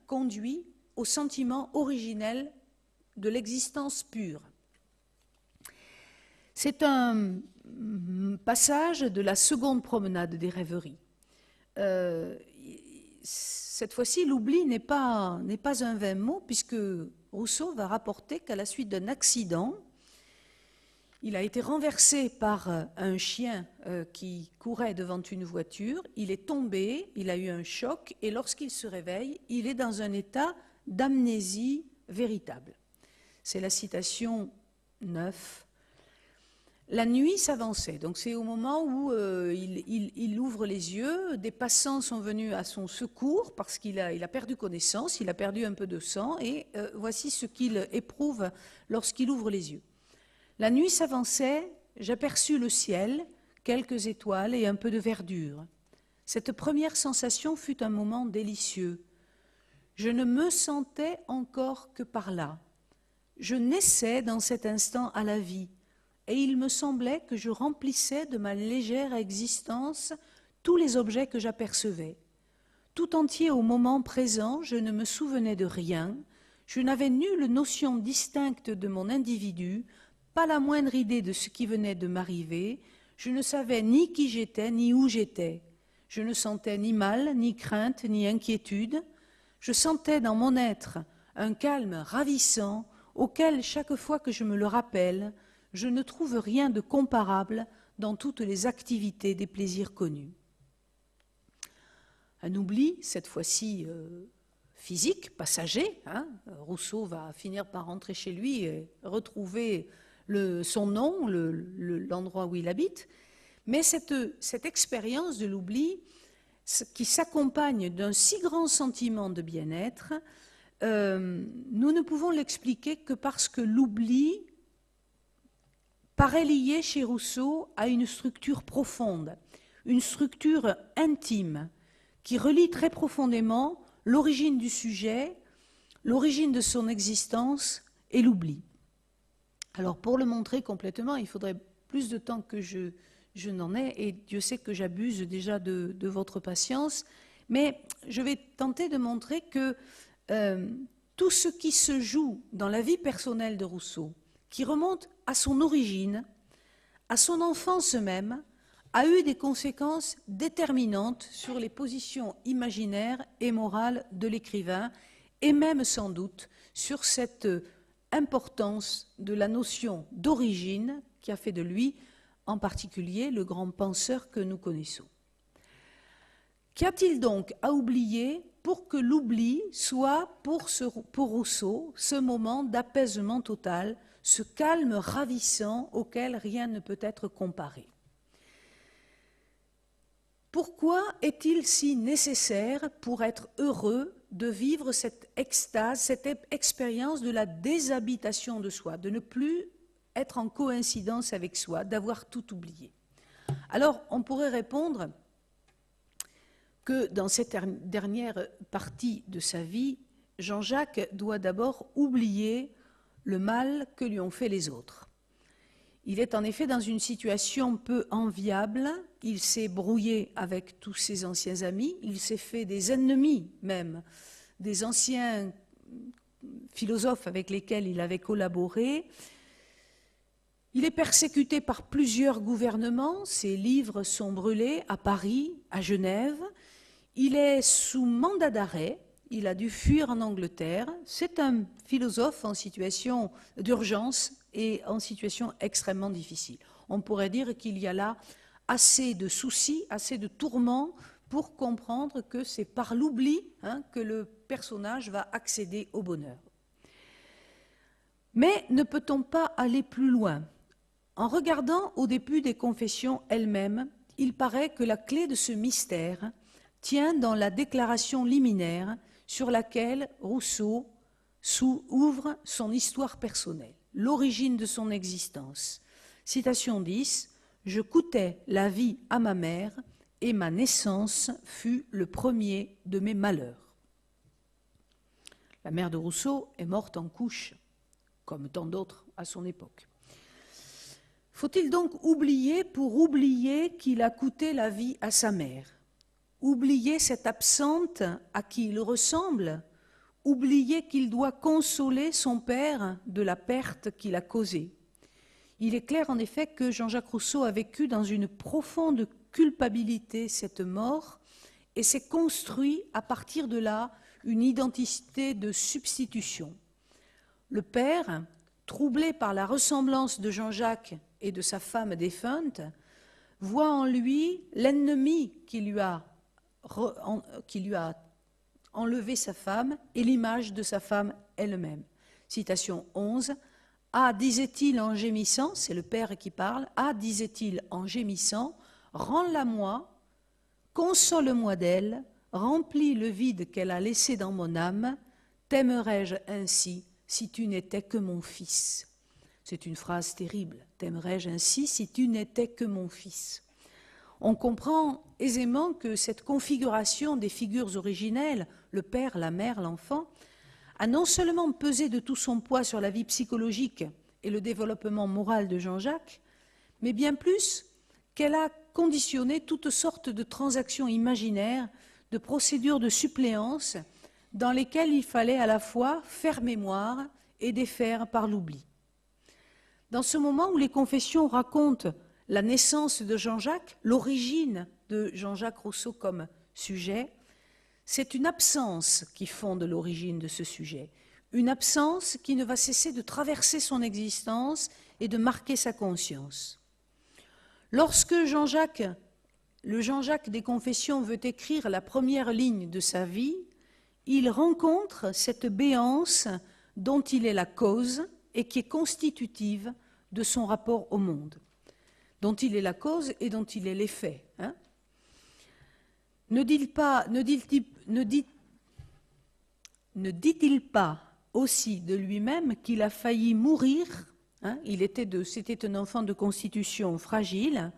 conduit au sentiment originel de l'existence pure. C'est un passage de la seconde promenade des rêveries. Cette fois-ci, l'oubli n'est pas un vain mot, puisque Rousseau va rapporter qu'à la suite d'un accident, il a été renversé par un chien qui courait devant une voiture, il est tombé, il a eu un choc, et lorsqu'il se réveille, il est dans un état d'amnésie véritable. C'est la citation 9. La nuit s'avançait, donc c'est au moment où il ouvre les yeux, des passants sont venus à son secours parce qu'il a perdu connaissance, il a perdu un peu de sang, et voici ce qu'il éprouve lorsqu'il ouvre les yeux. La nuit s'avançait, j'aperçus le ciel, quelques étoiles et un peu de verdure. Cette première sensation fut un moment délicieux. Je ne me sentais encore que par là. Je naissais dans cet instant à la vie, et il me semblait que je remplissais de ma légère existence tous les objets que j'apercevais. Tout entier au moment présent, je ne me souvenais de rien, je n'avais nulle notion distincte de mon individu, pas la moindre idée de ce qui venait de m'arriver, je ne savais ni qui j'étais, ni où j'étais. Je ne sentais ni mal, ni crainte, ni inquiétude. Je sentais dans mon être un calme ravissant auquel, chaque fois que je me le rappelle, je ne trouve rien de comparable dans toutes les activités des plaisirs connus. Un oubli, cette fois-ci physique, passager. Rousseau va finir par rentrer chez lui et retrouver son nom, l'endroit où il habite. Mais cette expérience de l'oubli, qui s'accompagne d'un si grand sentiment de bien-être, nous ne pouvons l'expliquer que parce que l'oubli paraît lié chez Rousseau à une structure profonde, une structure intime, qui relie très profondément l'origine du sujet, l'origine de son existence et l'oubli. Alors pour le montrer complètement, il faudrait plus de temps que je n'en ai, et Dieu sait que j'abuse déjà de votre patience, mais je vais tenter de montrer que tout ce qui se joue dans la vie personnelle de Rousseau, qui remonte à son origine, à son enfance même, a eu des conséquences déterminantes sur les positions imaginaires et morales de l'écrivain, et même sans doute sur cette importance de la notion d'origine qui a fait de lui, en particulier, le grand penseur que nous connaissons. Qu'y a-t-il donc à oublier pour que l'oubli soit, pour Rousseau, ce moment d'apaisement total, ce calme ravissant auquel rien ne peut être comparé? Pourquoi est-il si nécessaire, pour être heureux, de vivre cette extase, cette expérience de la déshabitation de soi, de ne plus être en coïncidence avec soi, d'avoir tout oublié? Alors, on pourrait répondre que dans cette dernière partie de sa vie, Jean-Jacques doit d'abord oublier le mal que lui ont fait les autres. Il est en effet dans une situation peu enviable, il s'est brouillé avec tous ses anciens amis, il s'est fait des ennemis même, des anciens philosophes avec lesquels il avait collaboré. Il est persécuté par plusieurs gouvernements, ses livres sont brûlés à Paris, à Genève. Il est sous mandat d'arrêt, il a dû fuir en Angleterre. C'est un philosophe en situation d'urgence et en situation extrêmement difficile. On pourrait dire qu'il y a là assez de soucis, assez de tourments pour comprendre que c'est par l'oubli que le personnage va accéder au bonheur. Mais ne peut-on pas aller plus loin? En regardant au début des Confessions elles-mêmes, il paraît que la clé de ce mystère tient dans la déclaration liminaire sur laquelle Rousseau ouvre son histoire personnelle, l'origine de son existence. Citation 10, « Je coûtais la vie à ma mère et ma naissance fut le premier de mes malheurs. » La mère de Rousseau est morte en couche, comme tant d'autres à son époque. Faut-il donc oublier pour oublier qu'il a coûté la vie à sa mère? Oublier cette absente à qui il ressemble? Oublier qu'il doit consoler son père de la perte qu'il a causée? Il est clair en effet que Jean-Jacques Rousseau a vécu dans une profonde culpabilité cette mort et s'est construit à partir de là une identité de substitution. Le père, troublé par la ressemblance de Jean-Jacques et de sa femme défunte, voit en lui l'ennemi qui lui a enlevé sa femme et l'image de sa femme elle-même. Citation 11. « Ah, disait-il en gémissant, c'est le père qui parle, ah, disait-il en gémissant, rends-la moi, console-moi d'elle, remplis le vide qu'elle a laissé dans mon âme, t'aimerais-je ainsi si tu n'étais que mon fils ?» C'est une phrase terrible. « T'aimerais-je ainsi si tu n'étais que mon fils ?» On comprend aisément que cette configuration des figures originelles, le père, la mère, l'enfant, a non seulement pesé de tout son poids sur la vie psychologique et le développement moral de Jean-Jacques, mais bien plus qu'elle a conditionné toutes sortes de transactions imaginaires, de procédures de suppléance dans lesquelles il fallait à la fois faire mémoire et défaire par l'oubli. Dans ce moment où les confessions racontent la naissance de Jean-Jacques, l'origine de Jean-Jacques Rousseau comme sujet, c'est une absence qui fonde l'origine de ce sujet, une absence qui ne va cesser de traverser son existence et de marquer sa conscience. Lorsque le Jean-Jacques des Confessions veut écrire la première ligne de sa vie, il rencontre cette béance dont il est la cause et qui est constitutive de son rapport au monde, dont il est la cause et dont il est l'effet. Ne dit-il pas aussi de lui-même qu'il a failli mourir, c'était un enfant de constitution fragile,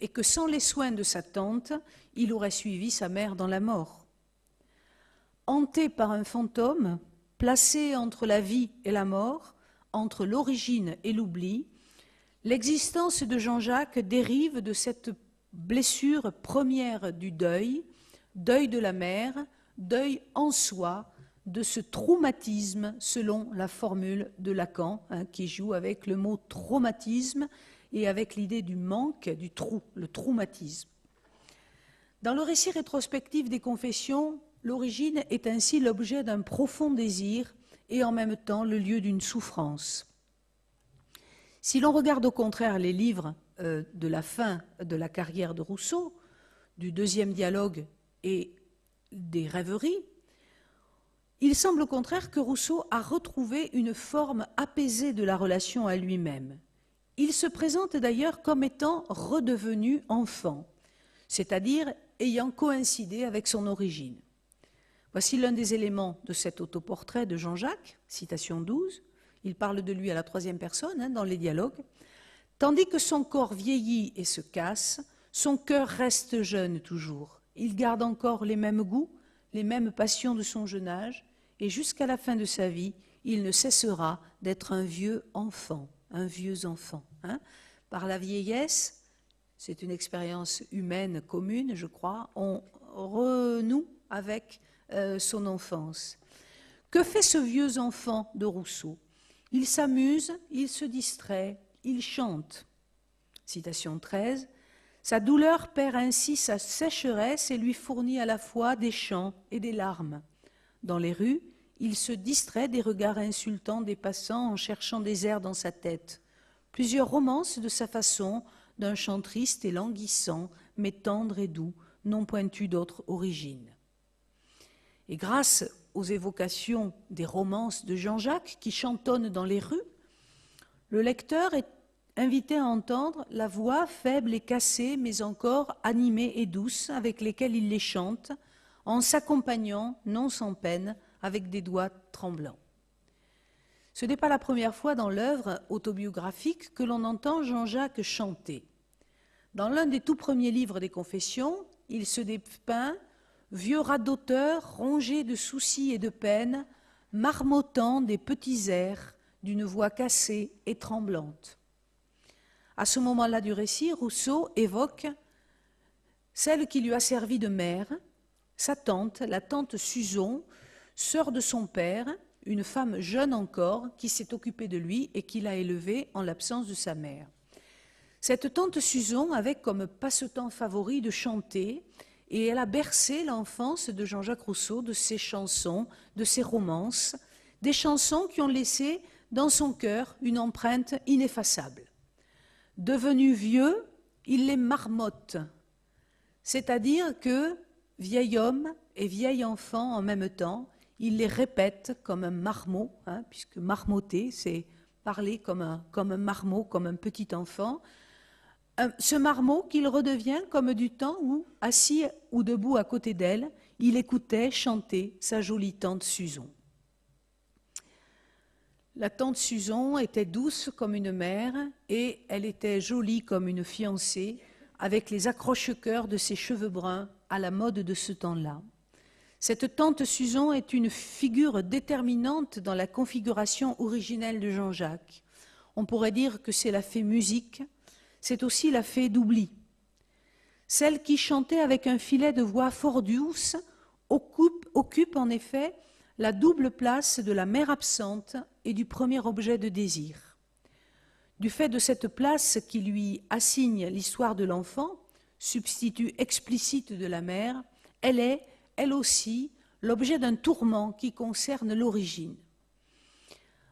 et que sans les soins de sa tante, il aurait suivi sa mère dans la mort. Hanté par un fantôme, placé entre la vie et la mort, entre l'origine et l'oubli, l'existence de Jean-Jacques dérive de cette blessure première du deuil, deuil de la mère, deuil en soi, de ce traumatisme selon la formule de Lacan, qui joue avec le mot traumatisme et avec l'idée du manque, du trou, le traumatisme. Dans le récit rétrospectif des Confessions, l'origine est ainsi l'objet d'un profond désir et en même temps le lieu d'une souffrance. Si l'on regarde au contraire les livres de la fin de la carrière de Rousseau, du deuxième dialogue et des rêveries, il semble au contraire que Rousseau a retrouvé une forme apaisée de la relation à lui-même. Il se présente d'ailleurs comme étant redevenu enfant, c'est-à-dire ayant coïncidé avec son origine. Voici l'un des éléments de cet autoportrait de Jean-Jacques, citation 12. Il parle de lui à la troisième personne dans les dialogues. « Tandis que son corps vieillit et se casse, son cœur reste jeune toujours. Il garde encore les mêmes goûts, les mêmes passions de son jeune âge, et jusqu'à la fin de sa vie, il ne cessera d'être un vieux enfant, un vieux enfant. » Par la vieillesse, c'est une expérience humaine commune, je crois, on renoue avec son enfance. Que fait ce vieux enfant de Rousseau ? Il s'amuse, il se distrait, il chante. Citation 13. Sa douleur perd ainsi sa sécheresse et lui fournit à la fois des chants et des larmes. Dans les rues, il se distrait des regards insultants des passants en cherchant des airs dans sa tête. Plusieurs romances de sa façon, d'un chant triste et languissant, mais tendre et doux, n'ont point eu d'autre origine. Et grâce aux évocations des romances de Jean-Jacques qui chantonnent dans les rues, le lecteur est invité à entendre la voix faible et cassée, mais encore animée et douce, avec lesquelles il les chante, en s'accompagnant, non sans peine, avec des doigts tremblants. Ce n'est pas la première fois dans l'œuvre autobiographique que l'on entend Jean-Jacques chanter. Dans l'un des tout premiers livres des Confessions, il se dépeint vieux radoteur, rongé de soucis et de peines, marmottant des petits airs d'une voix cassée et tremblante. À ce moment-là du récit, Rousseau évoque celle qui lui a servi de mère, sa tante, la tante Suzon, sœur de son père, une femme jeune encore qui s'est occupée de lui et qui l'a élevé en l'absence de sa mère. Cette tante Suzon avait comme passe-temps favori de chanter, et elle a bercé l'enfance de Jean-Jacques Rousseau, de ses chansons, de ses romances, des chansons qui ont laissé dans son cœur une empreinte ineffaçable. Devenu vieux, il les marmotte, c'est-à-dire que vieil homme et vieil enfant en même temps, il les répète comme un marmot, puisque marmotter, c'est parler comme un marmot, comme un petit enfant. Ce marmot qu'il redevient comme du temps où, assis ou debout à côté d'elle, il écoutait chanter sa jolie tante Suzon. La tante Suzon était douce comme une mère et elle était jolie comme une fiancée, avec les accroche-cœurs de ses cheveux bruns à la mode de ce temps-là. Cette tante Suzon est une figure déterminante dans la configuration originelle de Jean-Jacques. On pourrait dire que c'est la fée musique, c'est aussi la fée d'oubli. Celle qui chantait avec un filet de voix fort douce occupe en effet la double place de la mère absente et du premier objet de désir. Du fait de cette place qui lui assigne l'histoire de l'enfant, substitut explicite de la mère, elle est, elle aussi, l'objet d'un tourment qui concerne l'origine.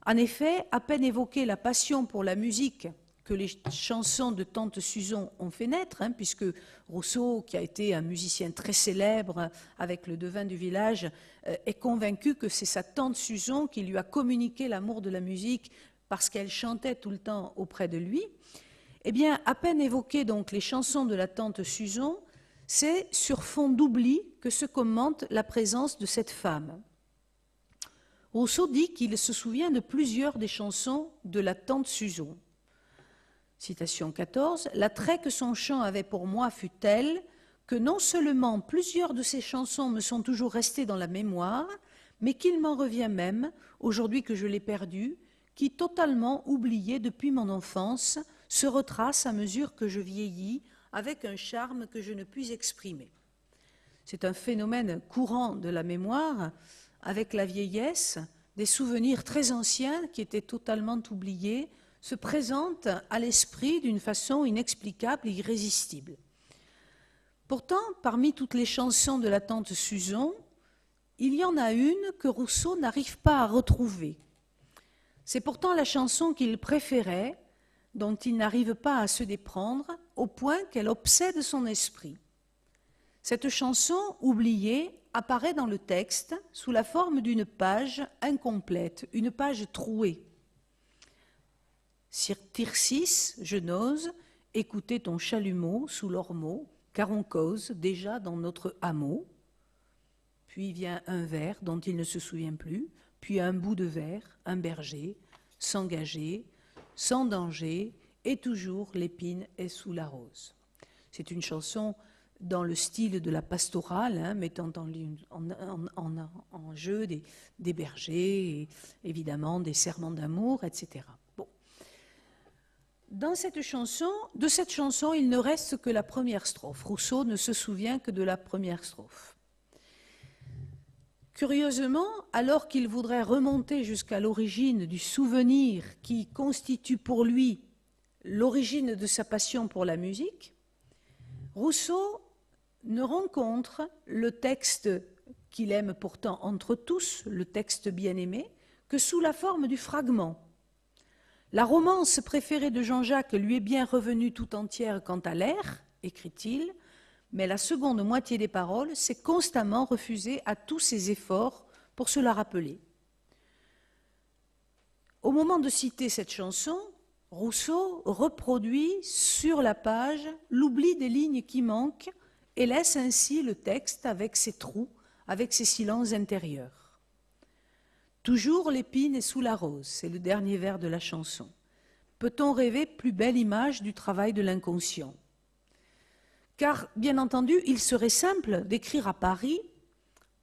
En effet, à peine évoquée la passion pour la musique que les chansons de tante Suzon ont fait naître, puisque Rousseau, qui a été un musicien très célèbre avec le devin du village, est convaincu que c'est sa tante Suzon qui lui a communiqué l'amour de la musique parce qu'elle chantait tout le temps auprès de lui. Eh bien, à peine évoquées donc les chansons de la tante Suzon, c'est sur fond d'oubli que se commente la présence de cette femme. Rousseau dit qu'il se souvient de plusieurs des chansons de la tante Suzon. Citation 14, « L'attrait que son chant avait pour moi fut tel que non seulement plusieurs de ses chansons me sont toujours restées dans la mémoire, mais qu'il m'en revient même, aujourd'hui que je l'ai perdue, qui, totalement oublié depuis mon enfance, se retrace à mesure que je vieillis, avec un charme que je ne puis exprimer. » C'est un phénomène courant de la mémoire, avec la vieillesse, des souvenirs très anciens qui étaient totalement oubliés, se présentent à l'esprit d'une façon inexplicable et irrésistible. Pourtant, parmi toutes les chansons de la tante Suzon, il y en a une que Rousseau n'arrive pas à retrouver. C'est pourtant la chanson qu'il préférait, dont il n'arrive pas à se déprendre, au point qu'elle obsède son esprit. Cette chanson, oubliée, apparaît dans le texte sous la forme d'une page incomplète, une page trouée. Tircis, je n'ose écouter ton chalumeau sous l'ormeau, car on cause déjà dans notre hameau. Puis vient un vers dont il ne se souvient plus, puis un bout de vers, un berger, s'engager, sans danger, et toujours l'épine est sous la rose. C'est une chanson dans le style de la pastorale, mettant en jeu des bergers, et évidemment des serments d'amour, etc. Bon. De cette chanson, il ne reste que la première strophe. Rousseau ne se souvient que de la première strophe. Curieusement, alors qu'il voudrait remonter jusqu'à l'origine du souvenir qui constitue pour lui l'origine de sa passion pour la musique, Rousseau ne rencontre le texte qu'il aime pourtant entre tous, le texte bien-aimé, que sous la forme du fragment. La romance préférée de Jean-Jacques lui est bien revenue tout entière quant à l'air, écrit-il, mais la seconde moitié des paroles s'est constamment refusée à tous ses efforts pour se la rappeler. Au moment de citer cette chanson, Rousseau reproduit sur la page l'oubli des lignes qui manquent et laisse ainsi le texte avec ses trous, avec ses silences intérieurs. Toujours l'épine est sous la rose, c'est le dernier vers de la chanson. Peut-on rêver plus belle image du travail de l'inconscient? Car, bien entendu, il serait simple d'écrire à Paris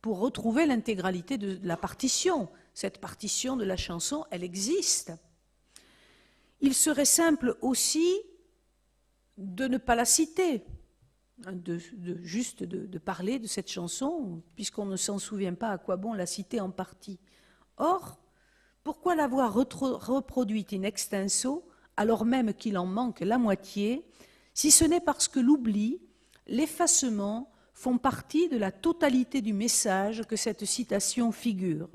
pour retrouver l'intégralité de la partition. Cette partition de la chanson, elle existe. Il serait simple aussi de ne pas la citer, de parler de cette chanson, puisqu'on ne s'en souvient pas, à quoi bon la citer en partie. Or, pourquoi l'avoir reproduite in extenso, alors même qu'il en manque la moitié, si ce n'est parce que l'oubli, l'effacement font partie de la totalité du message que cette citation figure.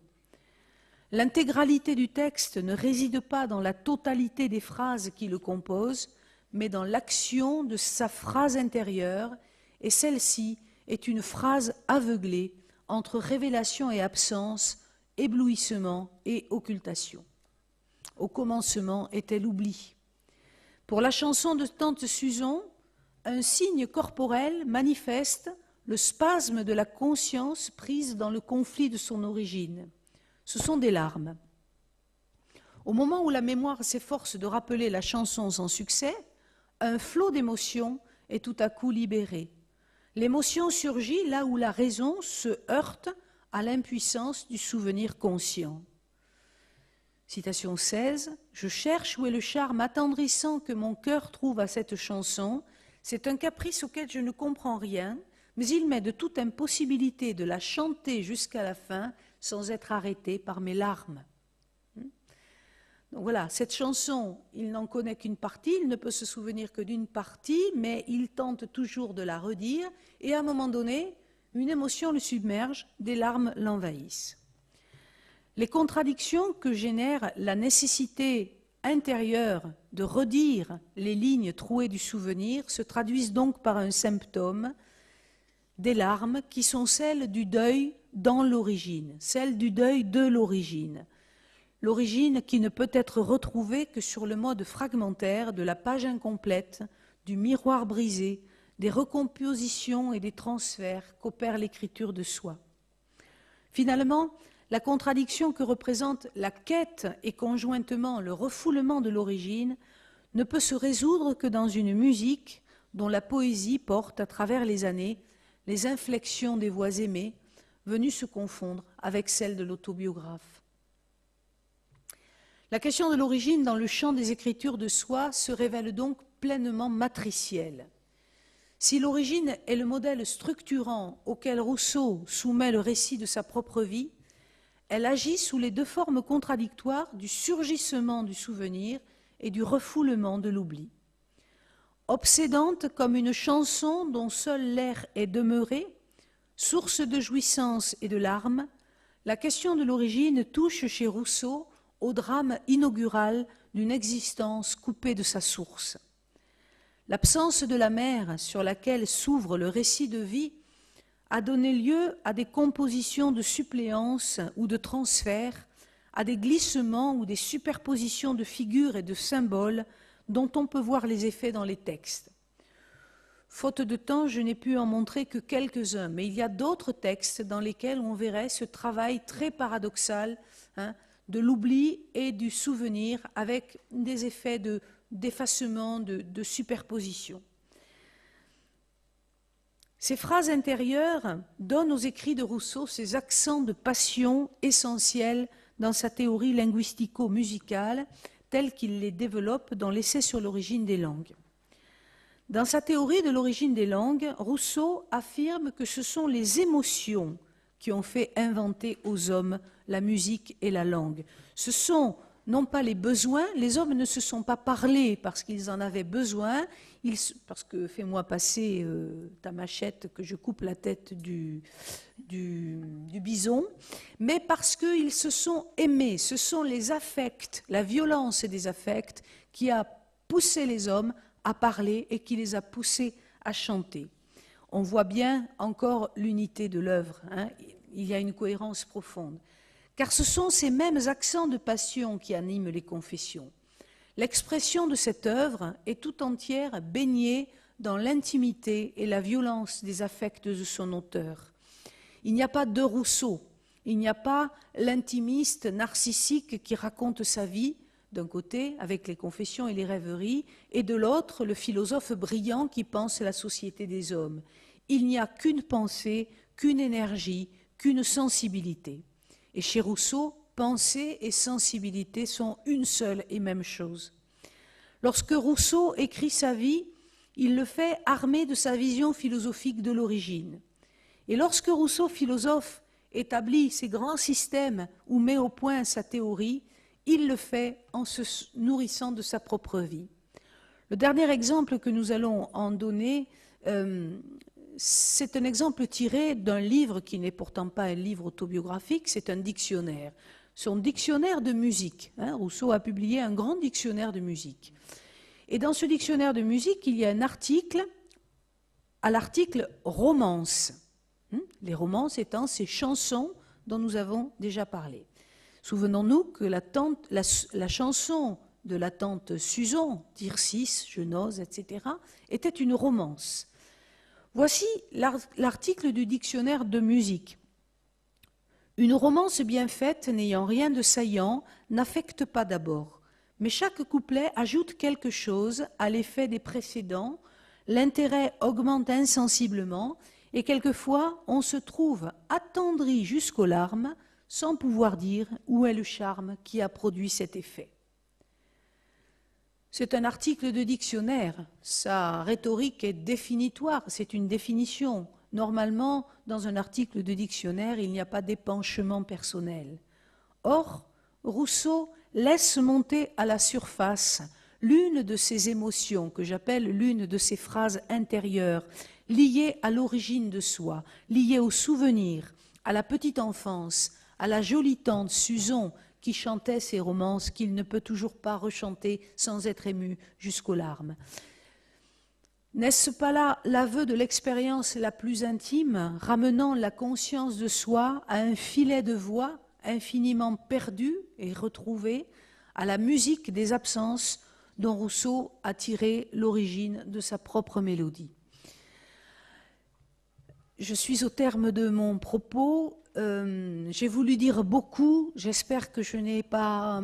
L'intégralité du texte ne réside pas dans la totalité des phrases qui le composent, mais dans l'action de sa phrase intérieure, et celle-ci est une phrase aveuglée entre révélation et absence, éblouissement et occultation. Au commencement était l'oubli. Pour la chanson de Tante Suzon, un signe corporel manifeste le spasme de la conscience prise dans le conflit de son origine. Ce sont des larmes. Au moment où la mémoire s'efforce de rappeler la chanson sans succès, un flot d'émotions est tout à coup libéré. L'émotion surgit là où la raison se heurte à l'impuissance du souvenir conscient. Citation 16. « Je cherche où est le charme attendrissant que mon cœur trouve à cette chanson. C'est un caprice auquel je ne comprends rien, mais il m'est de toute impossibilité de la chanter jusqu'à la fin sans être arrêté par mes larmes. » Donc voilà, cette chanson, il n'en connaît qu'une partie, il ne peut se souvenir que d'une partie, mais il tente toujours de la redire, et à un moment donné, une émotion le submerge, des larmes l'envahissent. Les contradictions que génère la nécessité intérieure de redire les lignes trouées du souvenir se traduisent donc par un symptôme, des larmes qui sont celles du deuil dans l'origine, celles du deuil de l'origine. L'origine qui ne peut être retrouvée que sur le mode fragmentaire de la page incomplète, du miroir brisé, des recompositions et des transferts qu'opère l'écriture de soi. Finalement, la contradiction que représente la quête et conjointement le refoulement de l'origine ne peut se résoudre que dans une musique dont la poésie porte à travers les années les inflexions des voix aimées venues se confondre avec celles de l'autobiographe. La question de l'origine dans le champ des écritures de soi se révèle donc pleinement matricielle. Si l'origine est le modèle structurant auquel Rousseau soumet le récit de sa propre vie, elle agit sous les deux formes contradictoires du surgissement du souvenir et du refoulement de l'oubli. Obsédante comme une chanson dont seul l'air est demeuré, source de jouissance et de larmes, la question de l'origine touche chez Rousseau au drame inaugural d'une existence coupée de sa source. L'absence de la mer sur laquelle s'ouvre le récit de vie a donné lieu à des compositions de suppléance ou de transfert, à des glissements ou des superpositions de figures et de symboles dont on peut voir les effets dans les textes. Faute de temps, je n'ai pu en montrer que quelques-uns, mais il y a d'autres textes dans lesquels on verrait ce travail très paradoxal de l'oubli et du souvenir avec des effets d'effacement, de superposition. Ces phrases intérieures donnent aux écrits de Rousseau ces accents de passion essentiels dans sa théorie linguistico-musicale telle qu'il les développe dans l'essai sur l'origine des langues. Dans sa théorie de l'origine des langues, Rousseau affirme que ce sont les émotions qui ont fait inventer aux hommes la musique et la langue. Ce sont non pas les besoins, les hommes ne se sont pas parlé parce qu'ils en avaient besoin, parce que fais-moi passer ta machette que je coupe la tête du bison, mais parce qu'ils se sont aimés. Ce sont les affects, la violence des affects qui a poussé les hommes à parler et qui les a poussés à chanter. On voit bien encore l'unité de l'œuvre, il y a une cohérence profonde. Car ce sont ces mêmes accents de passion qui animent les confessions. L'expression de cette œuvre est tout entière baignée dans l'intimité et la violence des affects de son auteur. Il n'y a pas deux Rousseau, il n'y a pas l'intimiste narcissique qui raconte sa vie, d'un côté, avec les confessions et les rêveries, et de l'autre, le philosophe brillant qui pense la société des hommes. Il n'y a qu'une pensée, qu'une énergie, qu'une sensibilité. Et chez Rousseau, pensée et sensibilité sont une seule et même chose. Lorsque Rousseau écrit sa vie, il le fait armé de sa vision philosophique de l'origine. Et lorsque Rousseau, philosophe, établit ses grands systèmes ou met au point sa théorie, il le fait en se nourrissant de sa propre vie. Le dernier exemple que nous allons en donner, c'est un exemple tiré d'un livre qui n'est pourtant pas un livre autobiographique, c'est un dictionnaire. Son dictionnaire de musique. Rousseau a publié un grand dictionnaire de musique. Et dans ce dictionnaire de musique, il y a un article, à l'article « romance ». Les romances étant ces chansons dont nous avons déjà parlé. Souvenons-nous que la chanson de la tante Suzon, Tircis, Je n'ose, etc., était une romance. Voici l'article du dictionnaire de musique. Une romance bien faite, n'ayant rien de saillant, n'affecte pas d'abord, mais chaque couplet ajoute quelque chose à l'effet des précédents, l'intérêt augmente insensiblement, et quelquefois on se trouve attendri jusqu'aux larmes, sans pouvoir dire où est le charme qui a produit cet effet. C'est un article de dictionnaire, sa rhétorique est définitoire, c'est une définition. Normalement, dans un article de dictionnaire, il n'y a pas d'épanchement personnel. Or, Rousseau laisse monter à la surface l'une de ses émotions, que j'appelle l'une de ses phrases intérieures, liées à l'origine de soi, liées au souvenir, à la petite enfance, à la jolie tante Suzon, qui chantait ces romances qu'il ne peut toujours pas rechanter sans être ému jusqu'aux larmes. N'est-ce pas là l'aveu de l'expérience la plus intime, ramenant la conscience de soi à un filet de voix infiniment perdu et retrouvé, à la musique des absences dont Rousseau a tiré l'origine de sa propre mélodie? Je suis au terme de mon propos. J'ai voulu dire beaucoup, j'espère que je n'ai pas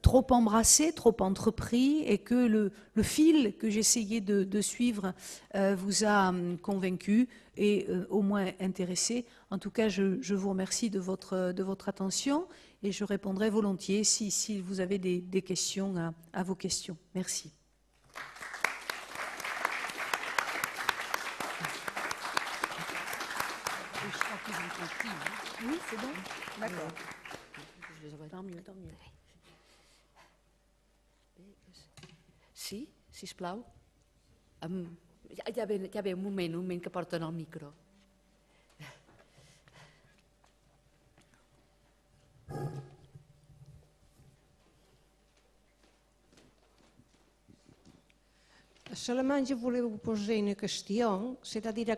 trop embrassé, trop entrepris et que le fil que j'essayais de suivre vous a convaincu et au moins intéressé. En tout cas, je vous remercie de votre attention et je répondrai volontiers si vous avez des questions à vos questions. Merci. Oui, c'est bon. D'accord. Tant mieux, tant mieux. Sí, sisplau. Ja ve un moment que porten el micro. Seulement, je voulais vous poser une question, c'est-à-dire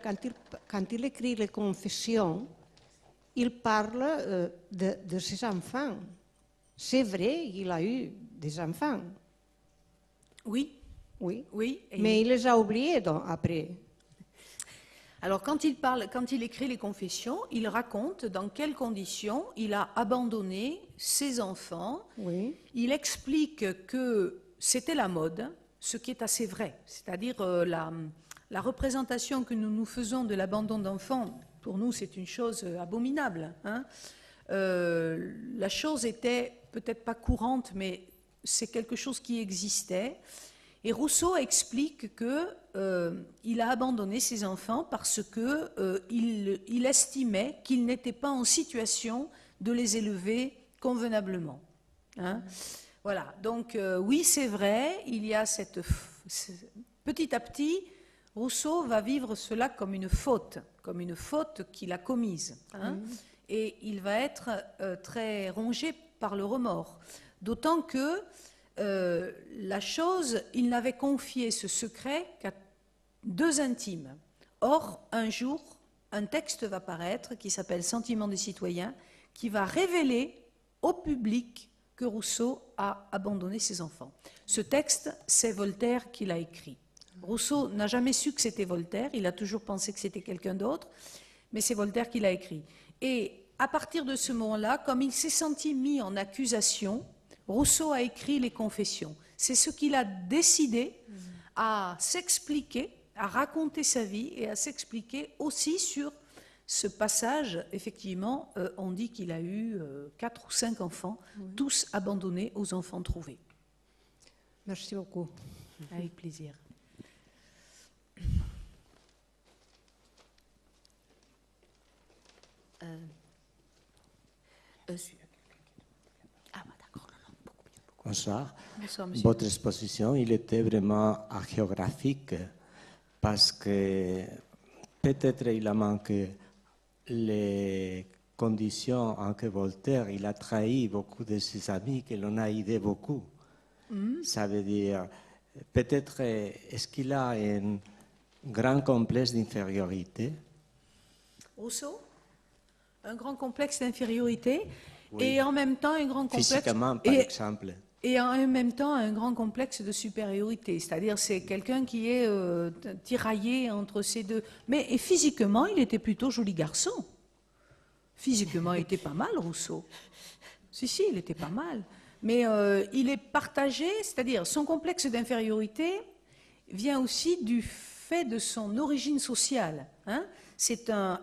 quand il écrit les confessions, il parle de ses enfants. C'est vrai, il a eu des enfants. Oui. Oui. Oui. Mais il les a oubliés après. Alors, quand il écrit les confessions, il raconte dans quelles conditions il a abandonné ses enfants. Oui. Il explique que c'était la mode, ce qui est assez vrai. C'est-à-dire la représentation que nous nous faisons de l'abandon d'enfants, pour nous, c'est une chose abominable. La chose était peut-être pas courante, mais c'est quelque chose qui existait. Et Rousseau explique qu'il a abandonné ses enfants parce qu'il estimait qu'il n'était pas en situation de les élever convenablement. Voilà, donc oui, c'est vrai, il y a petit à petit, Rousseau va vivre cela comme une faute qu'il a commise. Et il va être très rongé par le remords. D'autant que la chose, il n'avait confié ce secret qu'à deux intimes. Or, un jour, un texte va paraître qui s'appelle « Sentiments des citoyens » qui va révéler au public que Rousseau a abandonné ses enfants. Ce texte, c'est Voltaire qui l'a écrit. Rousseau n'a jamais su que c'était Voltaire, il a toujours pensé que c'était quelqu'un d'autre, mais c'est Voltaire qui l'a écrit. Et à partir de ce moment-là, comme il s'est senti mis en accusation, Rousseau a écrit les Confessions. C'est ce qu'il a décidé à s'expliquer, à raconter sa vie et à s'expliquer aussi sur ce passage. Effectivement, on dit qu'il a eu 4 ou 5 enfants, tous abandonnés aux enfants trouvés. Merci beaucoup. Avec plaisir. Ah, d'accord, non, beaucoup mieux. Bonsoir. Bonsoir, monsieur. Votre exposition, il était vraiment archéographique parce que peut-être il a manqué les conditions en que Voltaire il a trahi beaucoup de ses amis, que l'on a aidé beaucoup. Ça veut dire, peut-être, est-ce qu'il a un grand complexe d'infériorité? Rousseau, un grand complexe d'infériorité Oui. et en même temps un grand complexe Physiquement, par exemple. et en même temps un grand complexe de supériorité. C'est-à-dire c'est quelqu'un qui est tiraillé entre ces deux. Mais et physiquement, il était plutôt joli garçon. Physiquement, il était pas mal, Rousseau. Si, il était pas mal. Mais il est partagé, c'est-à-dire son complexe d'infériorité vient aussi du fait de son origine sociale. Hein.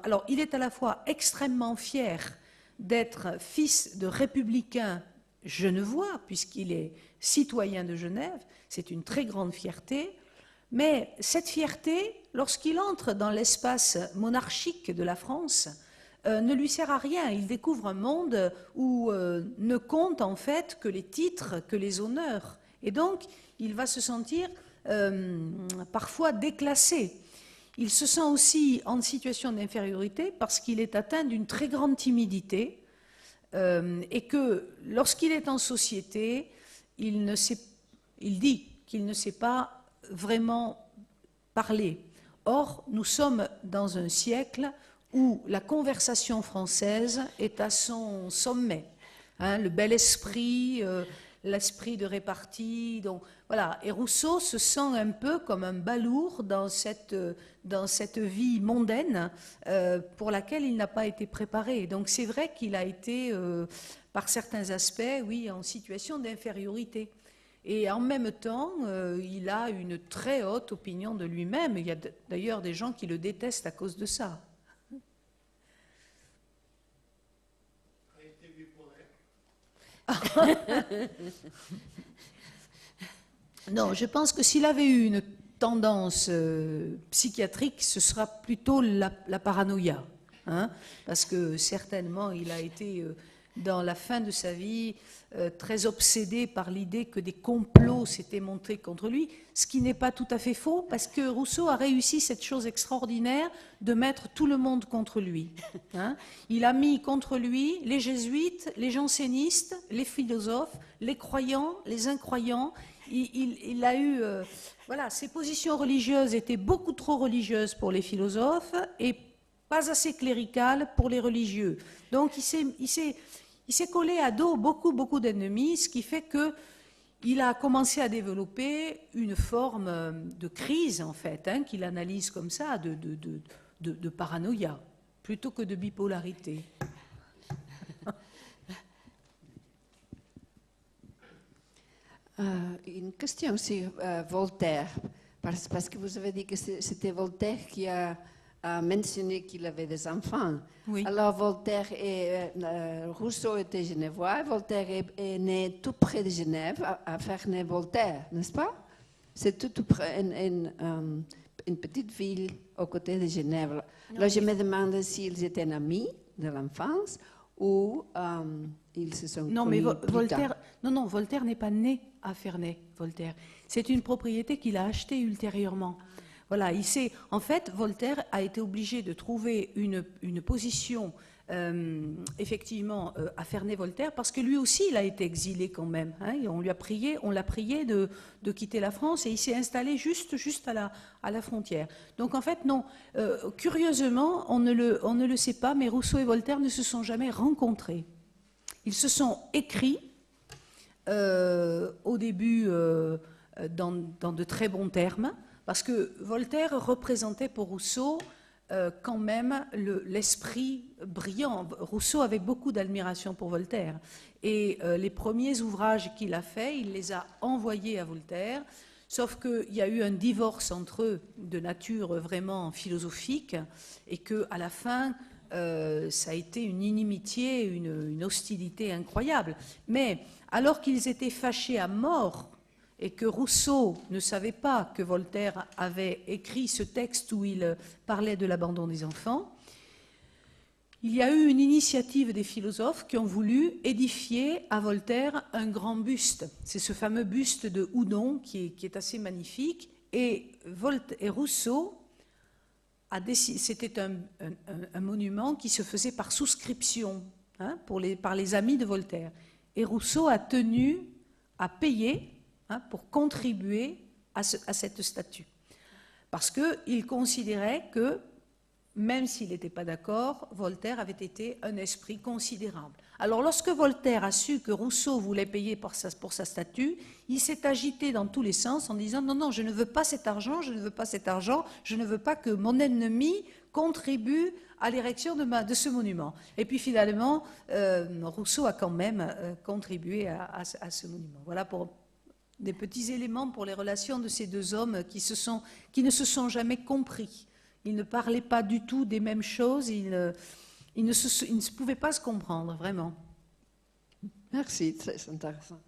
Alors, il est à la fois extrêmement fier d'être fils de républicains genevois, puisqu'il est citoyen de Genève, c'est une très grande fierté, mais cette fierté, lorsqu'il entre dans l'espace monarchique de la France, ne lui sert à rien. Il découvre un monde où ne comptent en fait que les titres, que les honneurs. Et donc, il va se sentir parfois déclassé. Il se sent aussi en situation d'infériorité parce qu'il est atteint d'une très grande timidité et que lorsqu'il est en société, il dit qu'il ne sait pas vraiment parler. Or, nous sommes dans un siècle où la conversation française est à son sommet. Hein, le bel esprit, l'esprit de répartie. Donc, voilà. Et Rousseau se sent un peu comme un balourd dans cette vie mondaine pour laquelle il n'a pas été préparé. Donc c'est vrai qu'il a été, par certains aspects, oui, en situation d'infériorité. Et en même temps, il a une très haute opinion de lui-même. Il y a d'ailleurs des gens qui le détestent à cause de ça. Non, je pense que s'il avait eu une tendance psychiatrique, ce sera plutôt la paranoïa. Hein, parce que certainement, il a été, dans la fin de sa vie, très obsédé par l'idée que des complots s'étaient montés contre lui, ce qui n'est pas tout à fait faux, parce que Rousseau a réussi cette chose extraordinaire de mettre tout le monde contre lui. Hein. Il a mis contre lui les jésuites, les jansénistes, les philosophes, les croyants, les incroyants. Il a eu... voilà, ses positions religieuses étaient beaucoup trop religieuses pour les philosophes et pas assez cléricales pour les religieux. Donc il s'est collé à dos beaucoup d'ennemis, ce qui fait qu'il a commencé à développer une forme de crise, en fait, hein, qu'il analyse comme ça, de paranoïa, plutôt que de bipolarité. Une question sur Voltaire, parce que vous avez dit que c'était Voltaire qui a mentionné qu'il avait des enfants. Oui. Alors Voltaire Rousseau était genevois, Voltaire est né tout près de Genève, à Ferney-Voltaire, n'est-ce pas? C'est tout près, une petite ville aux côtés de Genève. Alors je me demande s'ils étaient amis de l'enfance ou ils se sont Non, connus mais plus tard. Voltaire n'est pas né à Ferney, Voltaire. C'est une propriété qu'il a achetée ultérieurement. Voilà, en fait, Voltaire a été obligé de trouver une position, effectivement, à Ferney-Voltaire, parce que lui aussi, il a été exilé quand même. Hein, et on l'a prié de quitter la France, et il s'est installé juste à la frontière. Donc, en fait, non. Curieusement, on ne le sait pas, mais Rousseau et Voltaire ne se sont jamais rencontrés. Ils se sont écrits au début dans de très bons termes, parce que Voltaire représentait pour Rousseau quand même l'esprit brillant. Rousseau avait beaucoup d'admiration pour Voltaire. Et les premiers ouvrages qu'il a faits, il les a envoyés à Voltaire, sauf qu'il y a eu un divorce entre eux de nature vraiment philosophique, et qu'à la fin, ça a été une inimitié, une hostilité incroyable. Mais alors qu'ils étaient fâchés à mort, et que Rousseau ne savait pas que Voltaire avait écrit ce texte où il parlait de l'abandon des enfants, il y a eu une initiative des philosophes qui ont voulu édifier à Voltaire un grand buste. C'est ce fameux buste de Houdon qui est assez magnifique. Et Rousseau a décidé, c'était un monument qui se faisait par souscription, hein, par les amis de Voltaire. Et Rousseau a tenu à payer, hein, pour contribuer à cette statue. Parce qu'il considérait que, même s'il n'était pas d'accord, Voltaire avait été un esprit considérable. Alors lorsque Voltaire a su que Rousseau voulait payer pour sa statue, il s'est agité dans tous les sens en disant « Non, non, je ne veux pas cet argent, je ne veux pas cet argent, je ne veux pas que mon ennemi contribue à l'érection de ce monument. » Et puis finalement, Rousseau a quand même contribué à ce monument. Voilà pour des petits éléments pour les relations de ces deux hommes qui ne se sont jamais compris. Ils ne parlaient pas du tout des mêmes choses, ils ne pouvaient pas se comprendre, vraiment. Merci, très intéressant.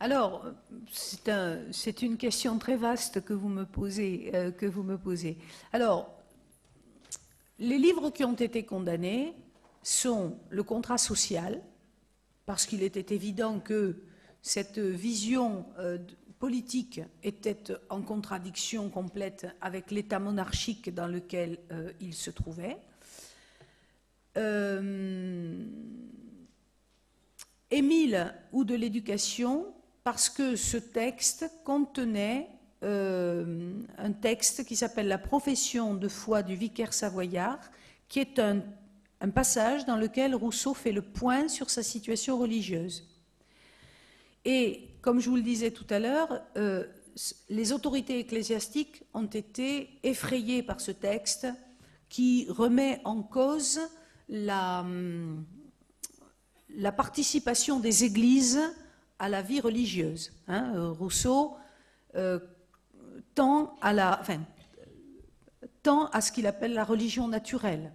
Alors, c'est une question très vaste que vous me posez. Alors, les livres qui ont été condamnés sont le contrat social, parce qu'il était évident que cette vision politique était en contradiction complète avec l'état monarchique dans lequel il se trouvait. Émile ou de l'éducation, parce que ce texte contenait un texte qui s'appelle la profession de foi du vicaire savoyard, qui est un passage dans lequel Rousseau fait le point sur sa situation religieuse. Et comme je vous le disais tout à l'heure, les autorités ecclésiastiques ont été effrayées par ce texte qui remet en cause la participation des églises à la vie religieuse. Hein. Rousseau tend à ce qu'il appelle la religion naturelle,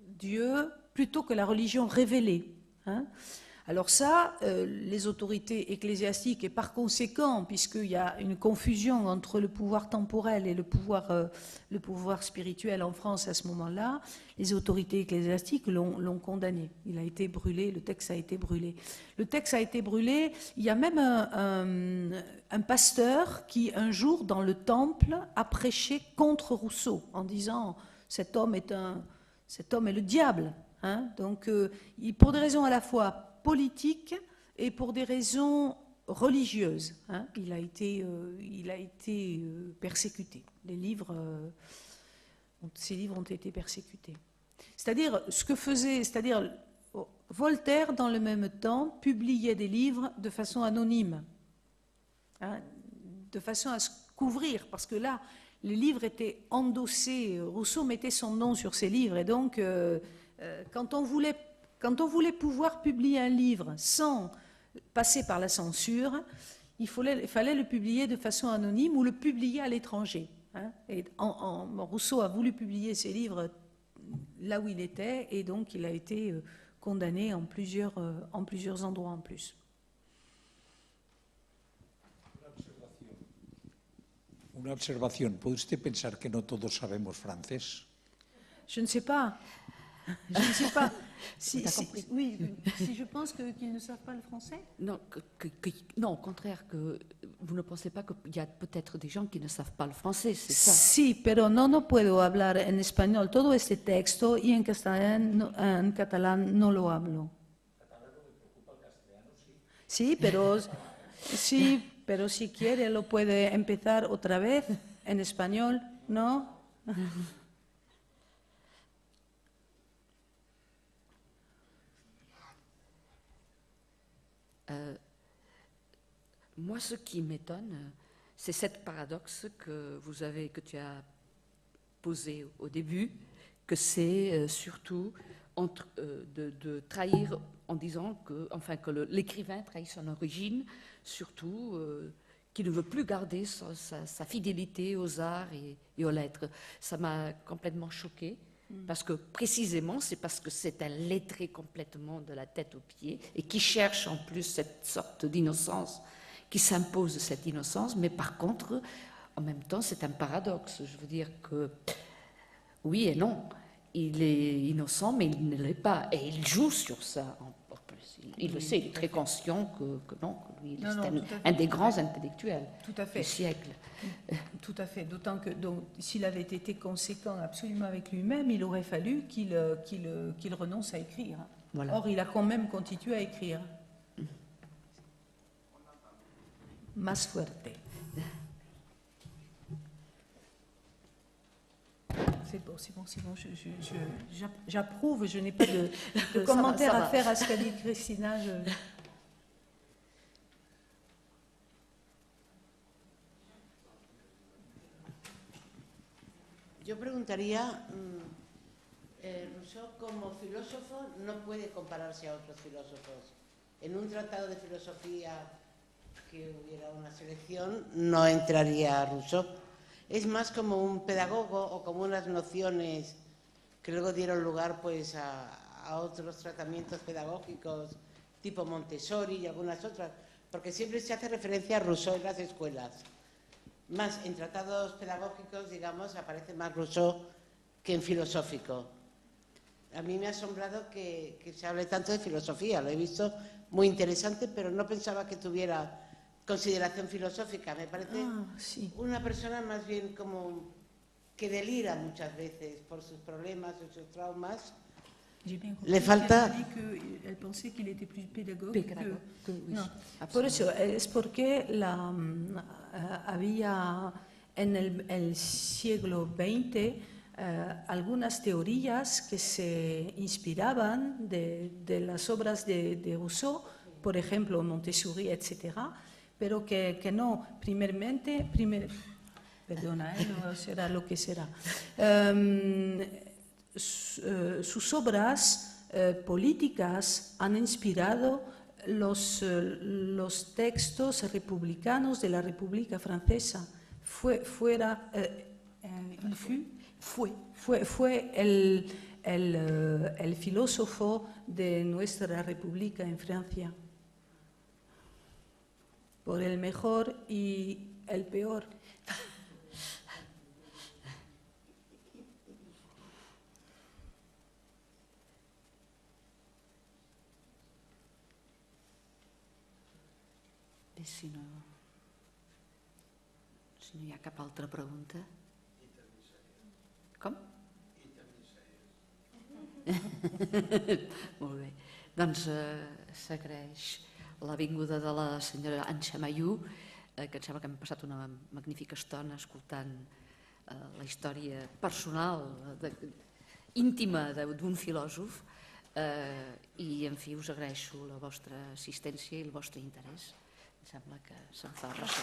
Dieu plutôt que la religion révélée. Hein. Alors ça, les autorités ecclésiastiques, et par conséquent, puisqu'il y a une confusion entre le pouvoir temporel et le pouvoir spirituel en France à ce moment-là, les autorités ecclésiastiques l'ont condamné. Il a été brûlé, le texte a été brûlé. Le texte a été brûlé, il y a même un pasteur qui, un jour, dans le temple, a prêché contre Rousseau, en disant « cet homme est le diable hein ». Donc, pour des raisons à la fois politique et pour des raisons religieuses. Hein. Il a été persécuté. Ses livres ont été persécutés. C'est-à-dire, Voltaire, dans le même temps, publiait des livres de façon anonyme, hein, de façon à se couvrir, parce que là, les livres étaient endossés, Rousseau mettait son nom sur ses livres, et donc, quand on voulait pouvoir publier un livre sans passer par la censure, il fallait le publier de façon anonyme ou le publier à l'étranger. Hein. Et Rousseau a voulu publier ses livres là où il était, et donc il a été condamné en plusieurs endroits en plus. Una observación. ¿Puede usted pensar que no todos sabemos francés? Je ne sais pas. Je ne sais pas. Si je pense qu'ils ne savent pas le français? Non, non, au contraire, que vous ne pensez pas qu'il y a peut-être des gens qui ne savent pas le français, c'est ça? Sí, pero no puedo hablar en español todo este texto y en catalán no lo hablo. Sí, pero si quiere lo puede empezar otra vez en español, ¿no? Moi, ce qui m'étonne, c'est cette paradoxe que tu as posé au début, que c'est surtout de trahir en disant que, enfin, que l'écrivain trahit son origine, surtout qu'il ne veut plus garder sa fidélité aux arts et aux lettres. Ça m'a complètement choquée, parce que précisément, c'est parce que c'est un lettré complètement de la tête aux pieds et qui cherche en plus cette sorte d'innocence, qui s'impose cette innocence, mais par contre, en même temps, c'est un paradoxe. Je veux dire que, oui et non, il est innocent, mais il ne l'est pas. Et il joue sur ça, en plus. Il le sait, il est très conscient que non, que lui, c'est un des grands intellectuels du siècle. Tout à fait, d'autant que s'il avait été conséquent absolument avec lui-même, il aurait fallu qu'il renonce à écrire. Voilà. Or, il a quand même continué à écrire. Más fuerte. C'est bon, j'approuve, je n'ai pas de commentaire à faire à ce qu'a dit Cristina. Yo preguntaría, Rousseau como filósofo no puede compararse a otros filósofos. En un tratado de filosofía que hubiera una selección no entraría Rousseau. Es más como un pedagogo o como unas nociones que luego dieron lugar pues a otros tratamientos pedagógicos tipo Montessori y algunas otras, porque siempre se hace referencia a Rousseau en las escuelas. Más en tratados pedagógicos, digamos, aparece más Rousseau que en filosófico. A mí me ha asombrado que se hable tanto de filosofía, lo he visto muy interesante, pero no pensaba que tuviera consideración filosófica. Me parece una persona más bien como que delira muchas veces por sus problemas o sus traumas. Le falta... Elle pensait qu'il était plus pédagogue que no. Por eso, es porque había en el siglo XX algunas teorías que se inspiraban de las obras de Rousseau, por ejemplo, Montessori, etcétera, pero que no, perdona, no será lo que será. Sus obras políticas han inspirado los textos republicanos de la República Francesa. Fue el filósofo de nuestra República en Francia, por el mejor y el peor. Si no hi ha cap altra pregunta. Com? Molt bé. Doncs s'agraeix la vinguda de la senyora Anxa Mayú, que em sembla que hem passat una magnífica estona escoltant la història personal, íntima d'un filòsof, i en fi us agraeixo la vostra assistència i el vostre interès. Em sembla que se'm fa ressò.